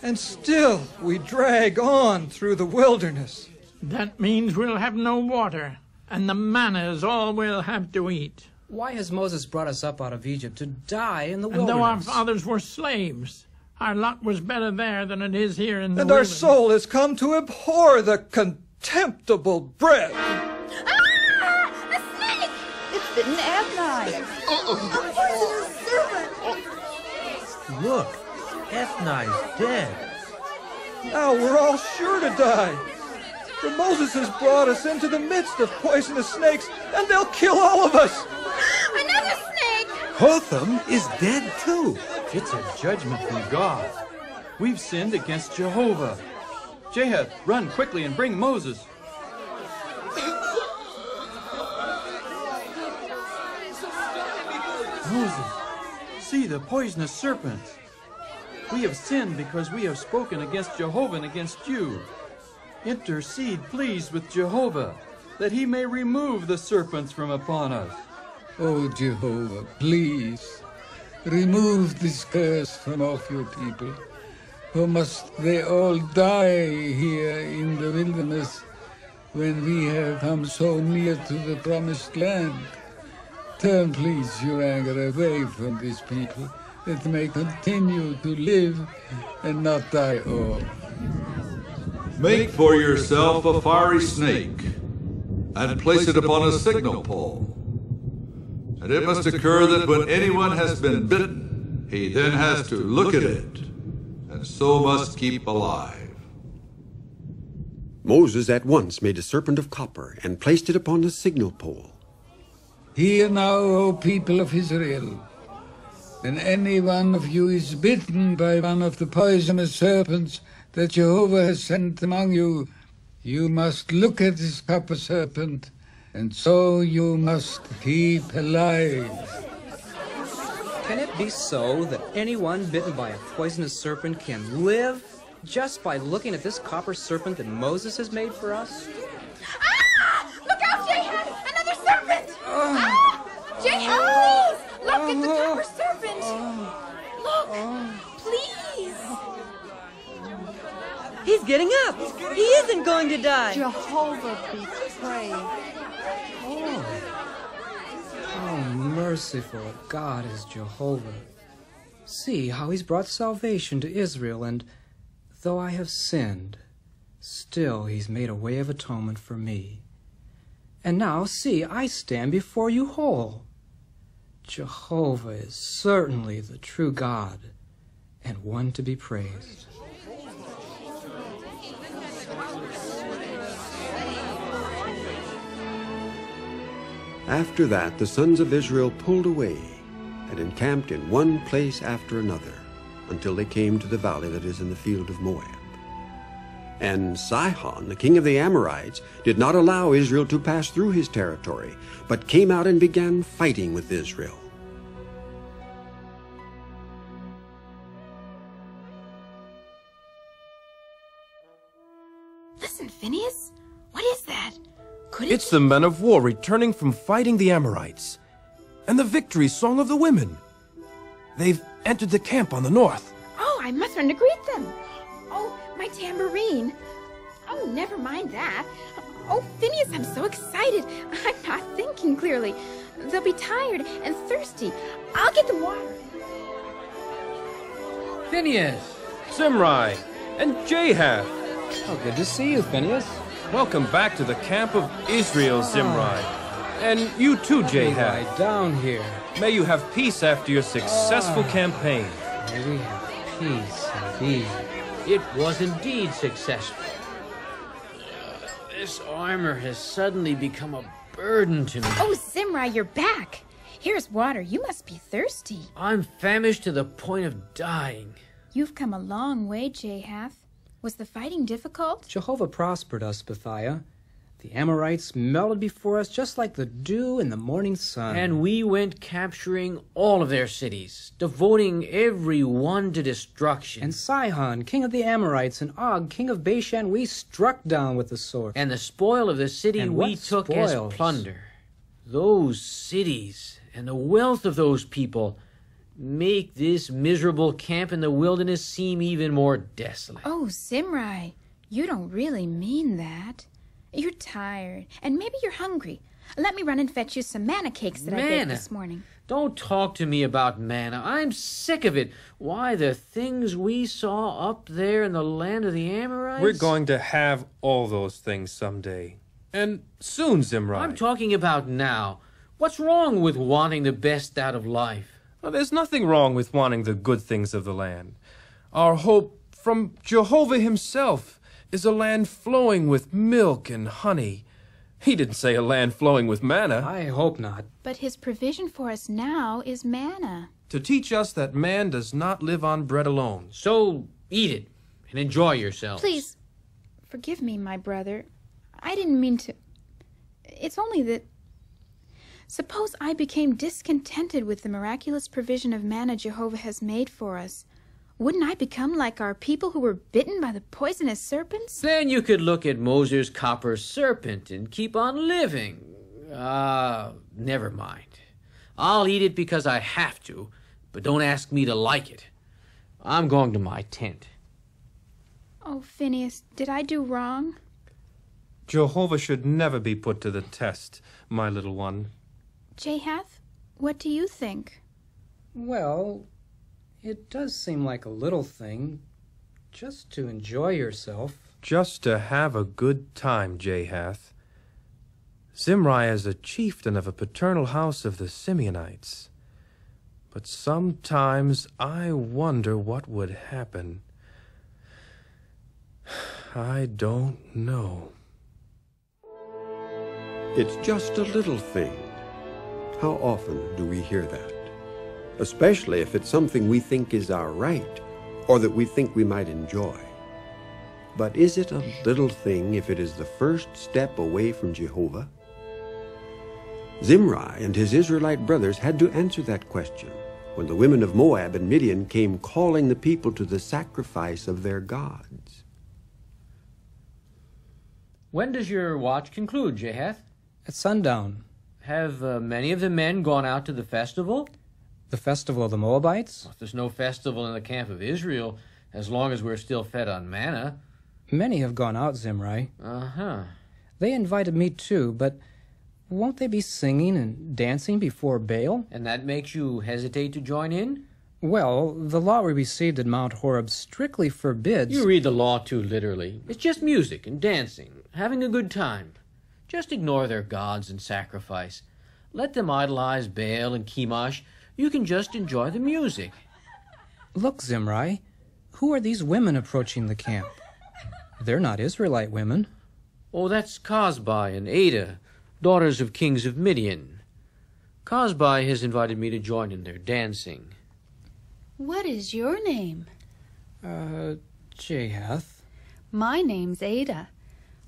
and still we drag on through the wilderness. That means we'll have no water, and the manna is all we'll have to eat. Why has Moses brought us up out of Egypt to die in the And wilderness? though our fathers were slaves, our lot was better there than it is here in the And our wilderness. soul has come to abhor the contemptible bread. Ah! A snake! It's bitten Ethni. Look, Ethni's dead. Now we're all sure to die. For Moses has brought us into the midst of poisonous snakes, and they'll kill all of us. Another snake! Hotham is dead too. It's a judgment from God. We've sinned against Jehovah. Jehovah, run quickly and bring Moses. Moses, see the poisonous serpents. We have sinned because we have spoken against Jehovah and against you. Intercede, please, with Jehovah, that he may remove the serpents from upon us. Oh, Jehovah, please, remove this curse from off your people. Or must they all die here in the wilderness when we have come so near to the promised land? Turn, please, your anger away from these people, that they may continue to live and not die all. Make for yourself a fiery snake, and place it upon a signal pole. And it must occur that when anyone has been bitten, he then has to look at it, and so must keep alive. Moses at once made a serpent of copper and placed it upon the signal pole. Hear now, O people of Israel, when any one of you is bitten by one of the poisonous serpents that Jehovah has sent among you, you must look at this copper serpent, and so you must keep alive. Can it be so that anyone bitten by a poisonous serpent can live just by looking at this copper serpent that Moses has made for us? Ah! Look out, Jehan! Another serpent! Ah! Jehan, please! Look at the copper serpent! Look! Please! He's getting up. He isn't going to die. Jehovah be praised. Oh, merciful God is Jehovah. See how he's brought salvation to Israel, and though I have sinned, still he's made a way of atonement for me. And now, see, I stand before you whole. Jehovah is certainly the true God, and one to be praised. After that, the sons of Israel pulled away and encamped in one place after another until they came to the valley that is in the field of Moab. And Sihon, the king of the Amorites, did not allow Israel to pass through his territory, but came out and began fighting with Israel. Listen, Phineas. What is that? It's the men of war returning from fighting the Amorites, and the victory song of the women. They've entered the camp on the north. Oh, I must run to greet them. Oh, my tambourine. Oh, never mind that. Oh, Phineas, I'm so excited. I'm not thinking clearly. They'll be tired and thirsty. I'll get them water. Phineas, Zimri, and Jehan. Oh, good to see you, Phineas. Welcome back to the camp of Israel, Zimri. And you too, Jehan. Lie down here. May you have peace after your successful campaign. May we have peace indeed. It was indeed successful. This armor has suddenly become a burden to me. Oh, Zimri, you're back. Here's water. You must be thirsty. I'm famished to the point of dying. You've come a long way, Jehath. Was the fighting difficult? Jehovah prospered us, Bethiah. The Amorites melted before us just like the dew in the morning sun. And we went capturing all of their cities, devoting every one to destruction. And Sihon, king of the Amorites, and Og, king of Bashan, we struck down with the sword. And the spoil of the city we took as plunder. Those cities and the wealth of those people make this miserable camp in the wilderness seem even more desolate. Oh, Zimri, you don't really mean that. You're tired, and maybe you're hungry. Let me run and fetch you some manna cakes that I baked this morning. Don't talk to me about manna. I'm sick of it. Why, the things we saw up there in the land of the Amorites? We're going to have all those things someday. And soon, Zimri. I'm talking about now. What's wrong with wanting the best out of life? Well, there's nothing wrong with wanting the good things of the land. Our hope from Jehovah himself is a land flowing with milk and honey. He didn't say a land flowing with manna. I hope not. But his provision for us now is manna. To teach us that man does not live on bread alone. So eat it and enjoy yourselves. Please, forgive me, my brother. I didn't mean to... It's only that... Suppose I became discontented with the miraculous provision of manna Jehovah has made for us. Wouldn't I become like our people who were bitten by the poisonous serpents? Then you could look at Moses' copper serpent and keep on living. Never mind. I'll eat it because I have to, but don't ask me to like it. I'm going to my tent. Oh, Phineas, did I do wrong? Jehovah should never be put to the test, my little one. Jehath, what do you think? Well, it does seem like a little thing, just to enjoy yourself. Just to have a good time, Jehath. Zimri is a chieftain of a paternal house of the Simeonites. But sometimes I wonder what would happen. I don't know. It's just a little thing. How often do we hear that? Especially if it's something we think is our right, or that we think we might enjoy. But is it a little thing if it is the first step away from Jehovah? Zimri and his Israelite brothers had to answer that question when the women of Moab and Midian came calling the people to the sacrifice of their gods. When does your watch conclude, Jehath? At sundown. Have many of the men gone out to the festival? The festival of the Moabites? Well, there's no festival in the camp of Israel as long as we're still fed on manna. Many have gone out, Zimri. Uh-huh. They invited me too, but won't they be singing and dancing before Baal? And that makes you hesitate to join in? Well, the law we received at Mount Horeb strictly forbids... You read the law too literally. It's just music and dancing, having a good time. Just ignore their gods and sacrifice. Let them idolize Baal and Chemosh. You can just enjoy the music. Look, Zimri, who are these women approaching the camp? They're not Israelite women. Oh, that's Cosbi and Ada, daughters of kings of Midian. Cosbi has invited me to join in their dancing. What is your name? Jehath. My name's Ada.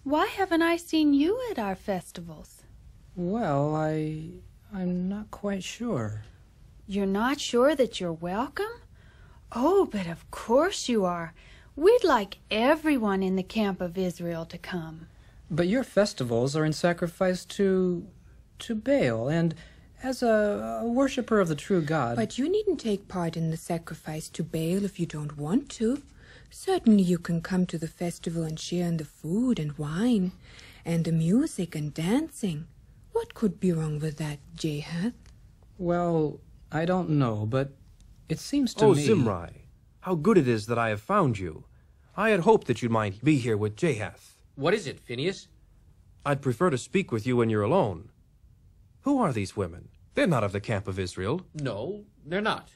Why haven't I seen you at our festivals? Well, I'm not quite sure. You're not sure that you're welcome? Oh, but of course you are. We'd like everyone in the camp of Israel to come. But your festivals are in sacrifice to Baal, and as a worshiper of the true God. But you needn't take part in the sacrifice to Baal if you don't want to. Certainly you can come to the festival and share in the food and wine, and the music and dancing. What could be wrong with that, Jehath? Well, I don't know, but it seems to me... Oh, Zimri, how good it is that I have found you. I had hoped that you might be here with Jehath. What is it, Phineas? I'd prefer to speak with you when you're alone. Who are these women? They're not of the camp of Israel. No, they're not.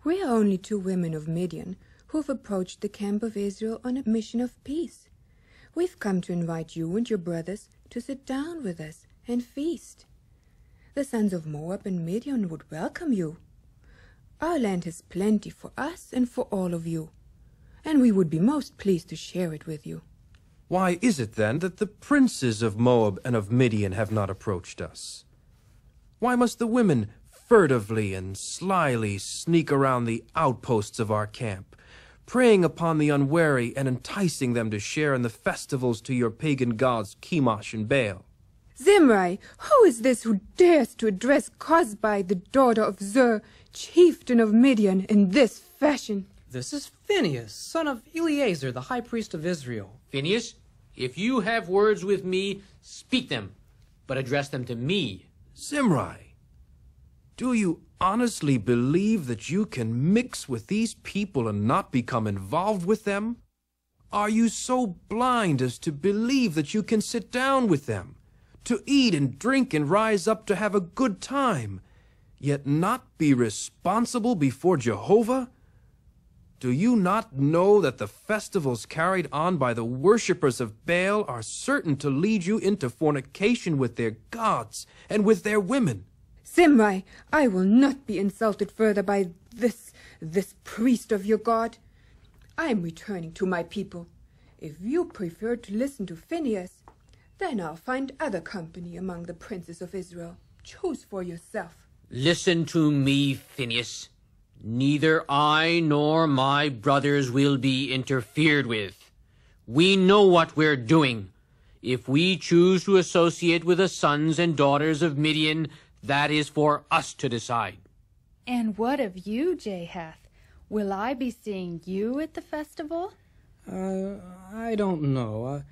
We are only 2 women of Midian who have approached the camp of Israel on a mission of peace. We've come to invite you and your brothers to sit down with us and feast. The sons of Moab and Midian would welcome you. Our land has plenty for us and for all of you, and we would be most pleased to share it with you. Why is it, then, that the princes of Moab and of Midian have not approached us? Why must the women furtively and slyly sneak around the outposts of our camp, preying upon the unwary and enticing them to share in the festivals to your pagan gods Chemosh and Baal? Zimri, who is this who dares to address Cosbi, the daughter of Zur, chieftain of Midian, in this fashion? This is Phineas, son of Eleazar, the high priest of Israel. Phineas, if you have words with me, speak them, but address them to me. Zimri, Do you honestly believe that you can mix with these people and not become involved with them? Are you so blind as to believe that you can sit down with them, to eat and drink and rise up to have a good time, yet not be responsible before Jehovah? Do you not know that the festivals carried on by the worshippers of Baal are certain to lead you into fornication with their gods and with their women? Zimri, I will not be insulted further by this priest of your God. I am returning to my people. If you prefer to listen to Phinehas, then I'll find other company among the princes of Israel. Choose for yourself. Listen to me, Phinehas. Neither I nor my brothers will be interfered with. We know what we're doing. If we choose to associate with the sons and daughters of Midian, that is for us to decide. And what of you, Jehath? Will I be seeing you at the festival? I don't know.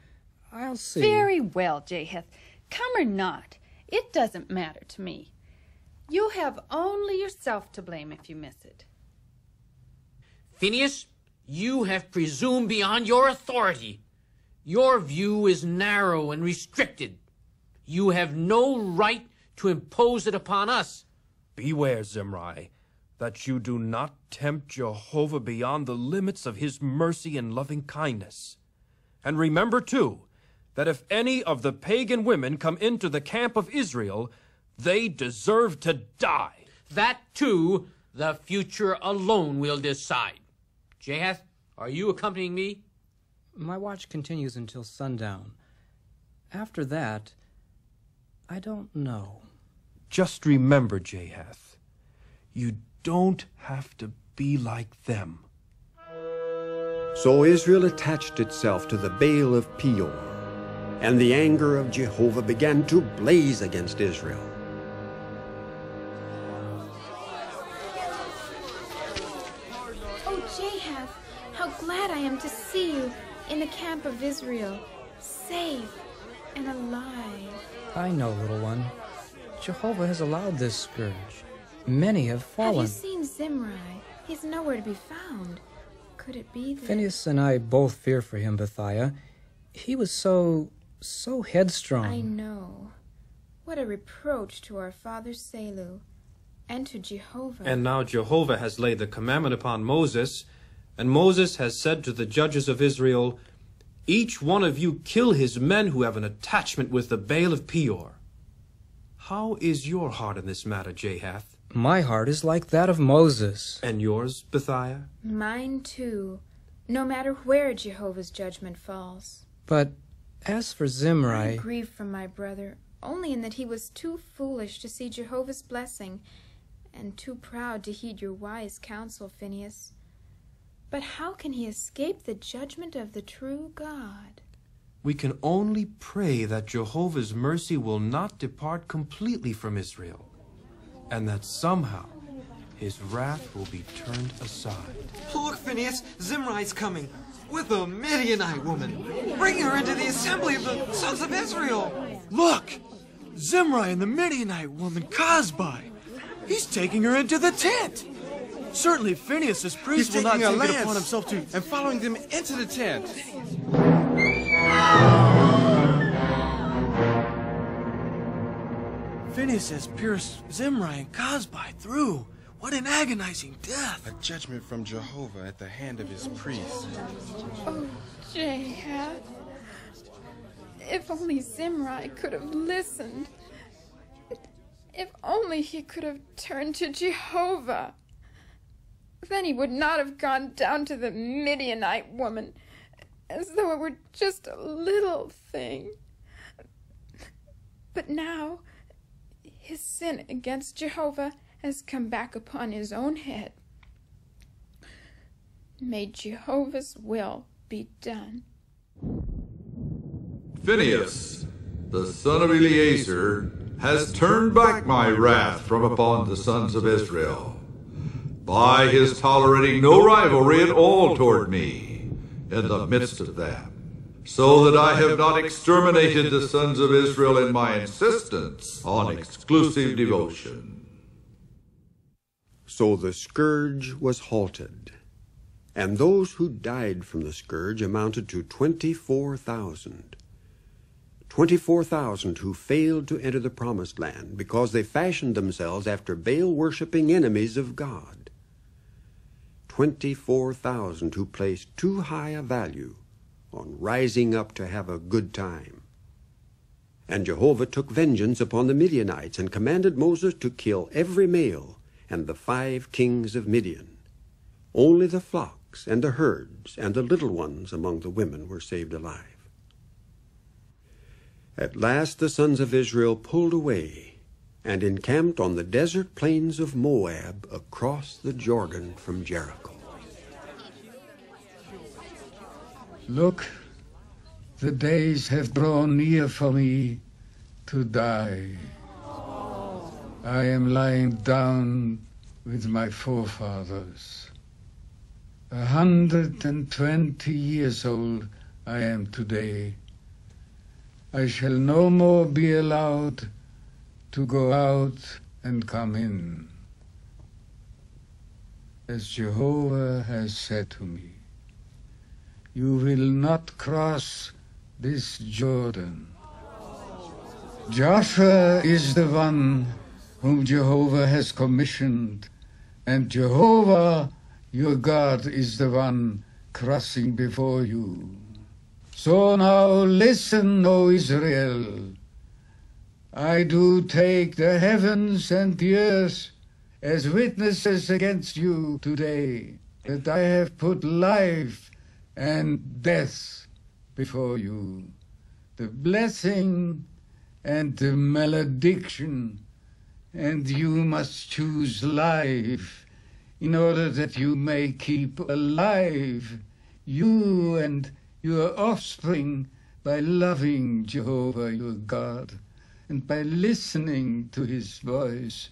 I'll see. Very well, Jehath. Come or not, it doesn't matter to me. You have only yourself to blame if you miss it. Phinehas, you have presumed beyond your authority. Your view is narrow and restricted. You have no right to impose it upon us. Beware, Zimri, that you do not tempt Jehovah beyond the limits of his mercy and loving kindness. And remember, too, that if any of the pagan women come into the camp of Israel, they deserve to die. That, too, the future alone will decide. Jehath, are you accompanying me? My watch continues until sundown. After that, I don't know. Just remember, Jehath, you don't have to be like them. So Israel attached itself to the Baal of Peor, and the anger of Jehovah began to blaze against Israel. Oh, Jehath, how glad I am to see you in the camp of Israel, safe and alive. I know, little one. Jehovah has allowed this scourge. Many have fallen. Have you seen Zimri? He's nowhere to be found. Could it be that... Phinehas and I both fear for him, Bethiah. He was so headstrong. I know. What a reproach to our father Selu and to Jehovah. And now Jehovah has laid the commandment upon Moses, and Moses has said to the judges of Israel, each one of you kill his men who have an attachment with the Baal of Peor. How is your heart in this matter, Jehath? My heart is like that of Moses. And yours, Bethiah? Mine too, no matter where Jehovah's judgment falls. But as for Zimri... I grieve for my brother, only in that he was too foolish to see Jehovah's blessing, and too proud to heed your wise counsel, Phinehas. But how can he escape the judgment of the true God? We can only pray that Jehovah's mercy will not depart completely from Israel, and that somehow his wrath will be turned aside. Look, Phinehas, Zimri's coming, with a Midianite woman. Bring her into the assembly of the sons of Israel. Look! Zimri and the Midianite woman, Cosby. He's taking her into the tent. Certainly Phinehas' priest will not take it upon himself to... and following them into the tent. Phinehas has pierced Zimri and Cosby through. What an agonizing death. A judgment from Jehovah at the hand of his priest. Oh, Jehath. If only Zimri could have listened. If only he could have turned to Jehovah. Then he would not have gone down to the Midianite woman, as though it were just a little thing. But now, his sin against Jehovah has come back upon his own head. May Jehovah's will be done. Phinehas, the son of Eleazar, has turned back my wrath from upon the sons of Israel, by his tolerating no rivalry at all toward me in the midst of them, so that I have not exterminated the sons of Israel in my insistence on exclusive devotion. So the scourge was halted, and those who died from the scourge amounted to 24,000. 24,000 who failed to enter the promised land because they fashioned themselves after Baal-worshipping enemies of God. 24,000 who placed too high a value on rising up to have a good time. And Jehovah took vengeance upon the Midianites and commanded Moses to kill every male and the 5 kings of Midian. Only the flocks and the herds and the little ones among the women were saved alive. At last the sons of Israel pulled away and encamped on the desert plains of Moab across the Jordan from Jericho. Look, the days have drawn near for me to die. I am lying down with my forefathers. 120 years old I am today. I shall no more be allowed to go out and come in, as Jehovah has said to me. You will not cross this Jordan. Joshua is the one whom Jehovah has commissioned, and Jehovah, your God, is the one crossing before you. So now listen, O Israel. I do take the heavens and the earth as witnesses against you today, that I have put life and death before you, the blessing and the malediction, and you must choose life in order that you may keep alive, you and your offspring, by loving Jehovah your God, and by listening to his voice,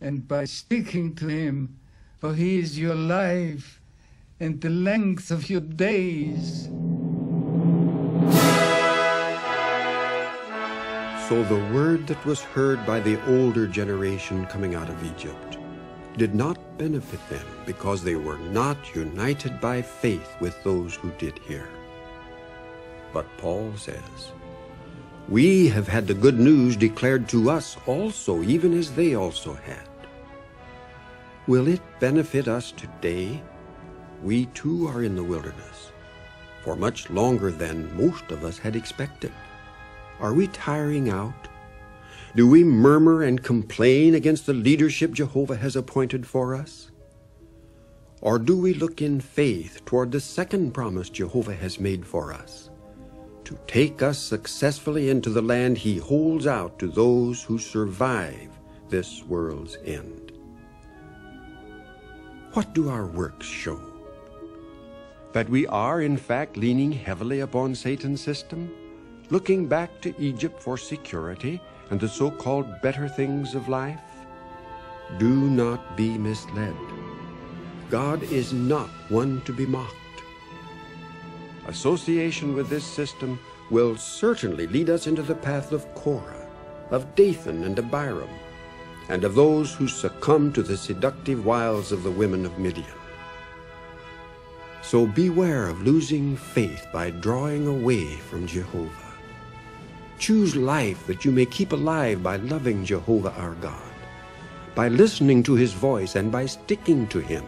and by sticking to him, for he is your life and the length of your days. So the word that was heard by the older generation coming out of Egypt did not benefit them, because they were not united by faith with those who did hear. But Paul says, we have had the good news declared to us also, even as they also had. Will it benefit us today? We too are in the wilderness, for much longer than most of us had expected. Are we tiring out? Do we murmur and complain against the leadership Jehovah has appointed for us? Or do we look in faith toward the second promise Jehovah has made for us, to take us successfully into the land he holds out to those who survive this world's end? What do our works show? That we are, in fact, leaning heavily upon Satan's system, looking back to Egypt for security and the so-called better things of life? Do not be misled. God is not one to be mocked. Association with this system will certainly lead us into the path of Korah, of Dathan and Abiram, and of those who succumb to the seductive wiles of the women of Midian. So beware of losing faith by drawing away from Jehovah. Choose life that you may keep alive by loving Jehovah our God, by listening to his voice and by sticking to him.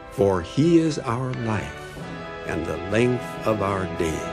For he is our life and the length of our days.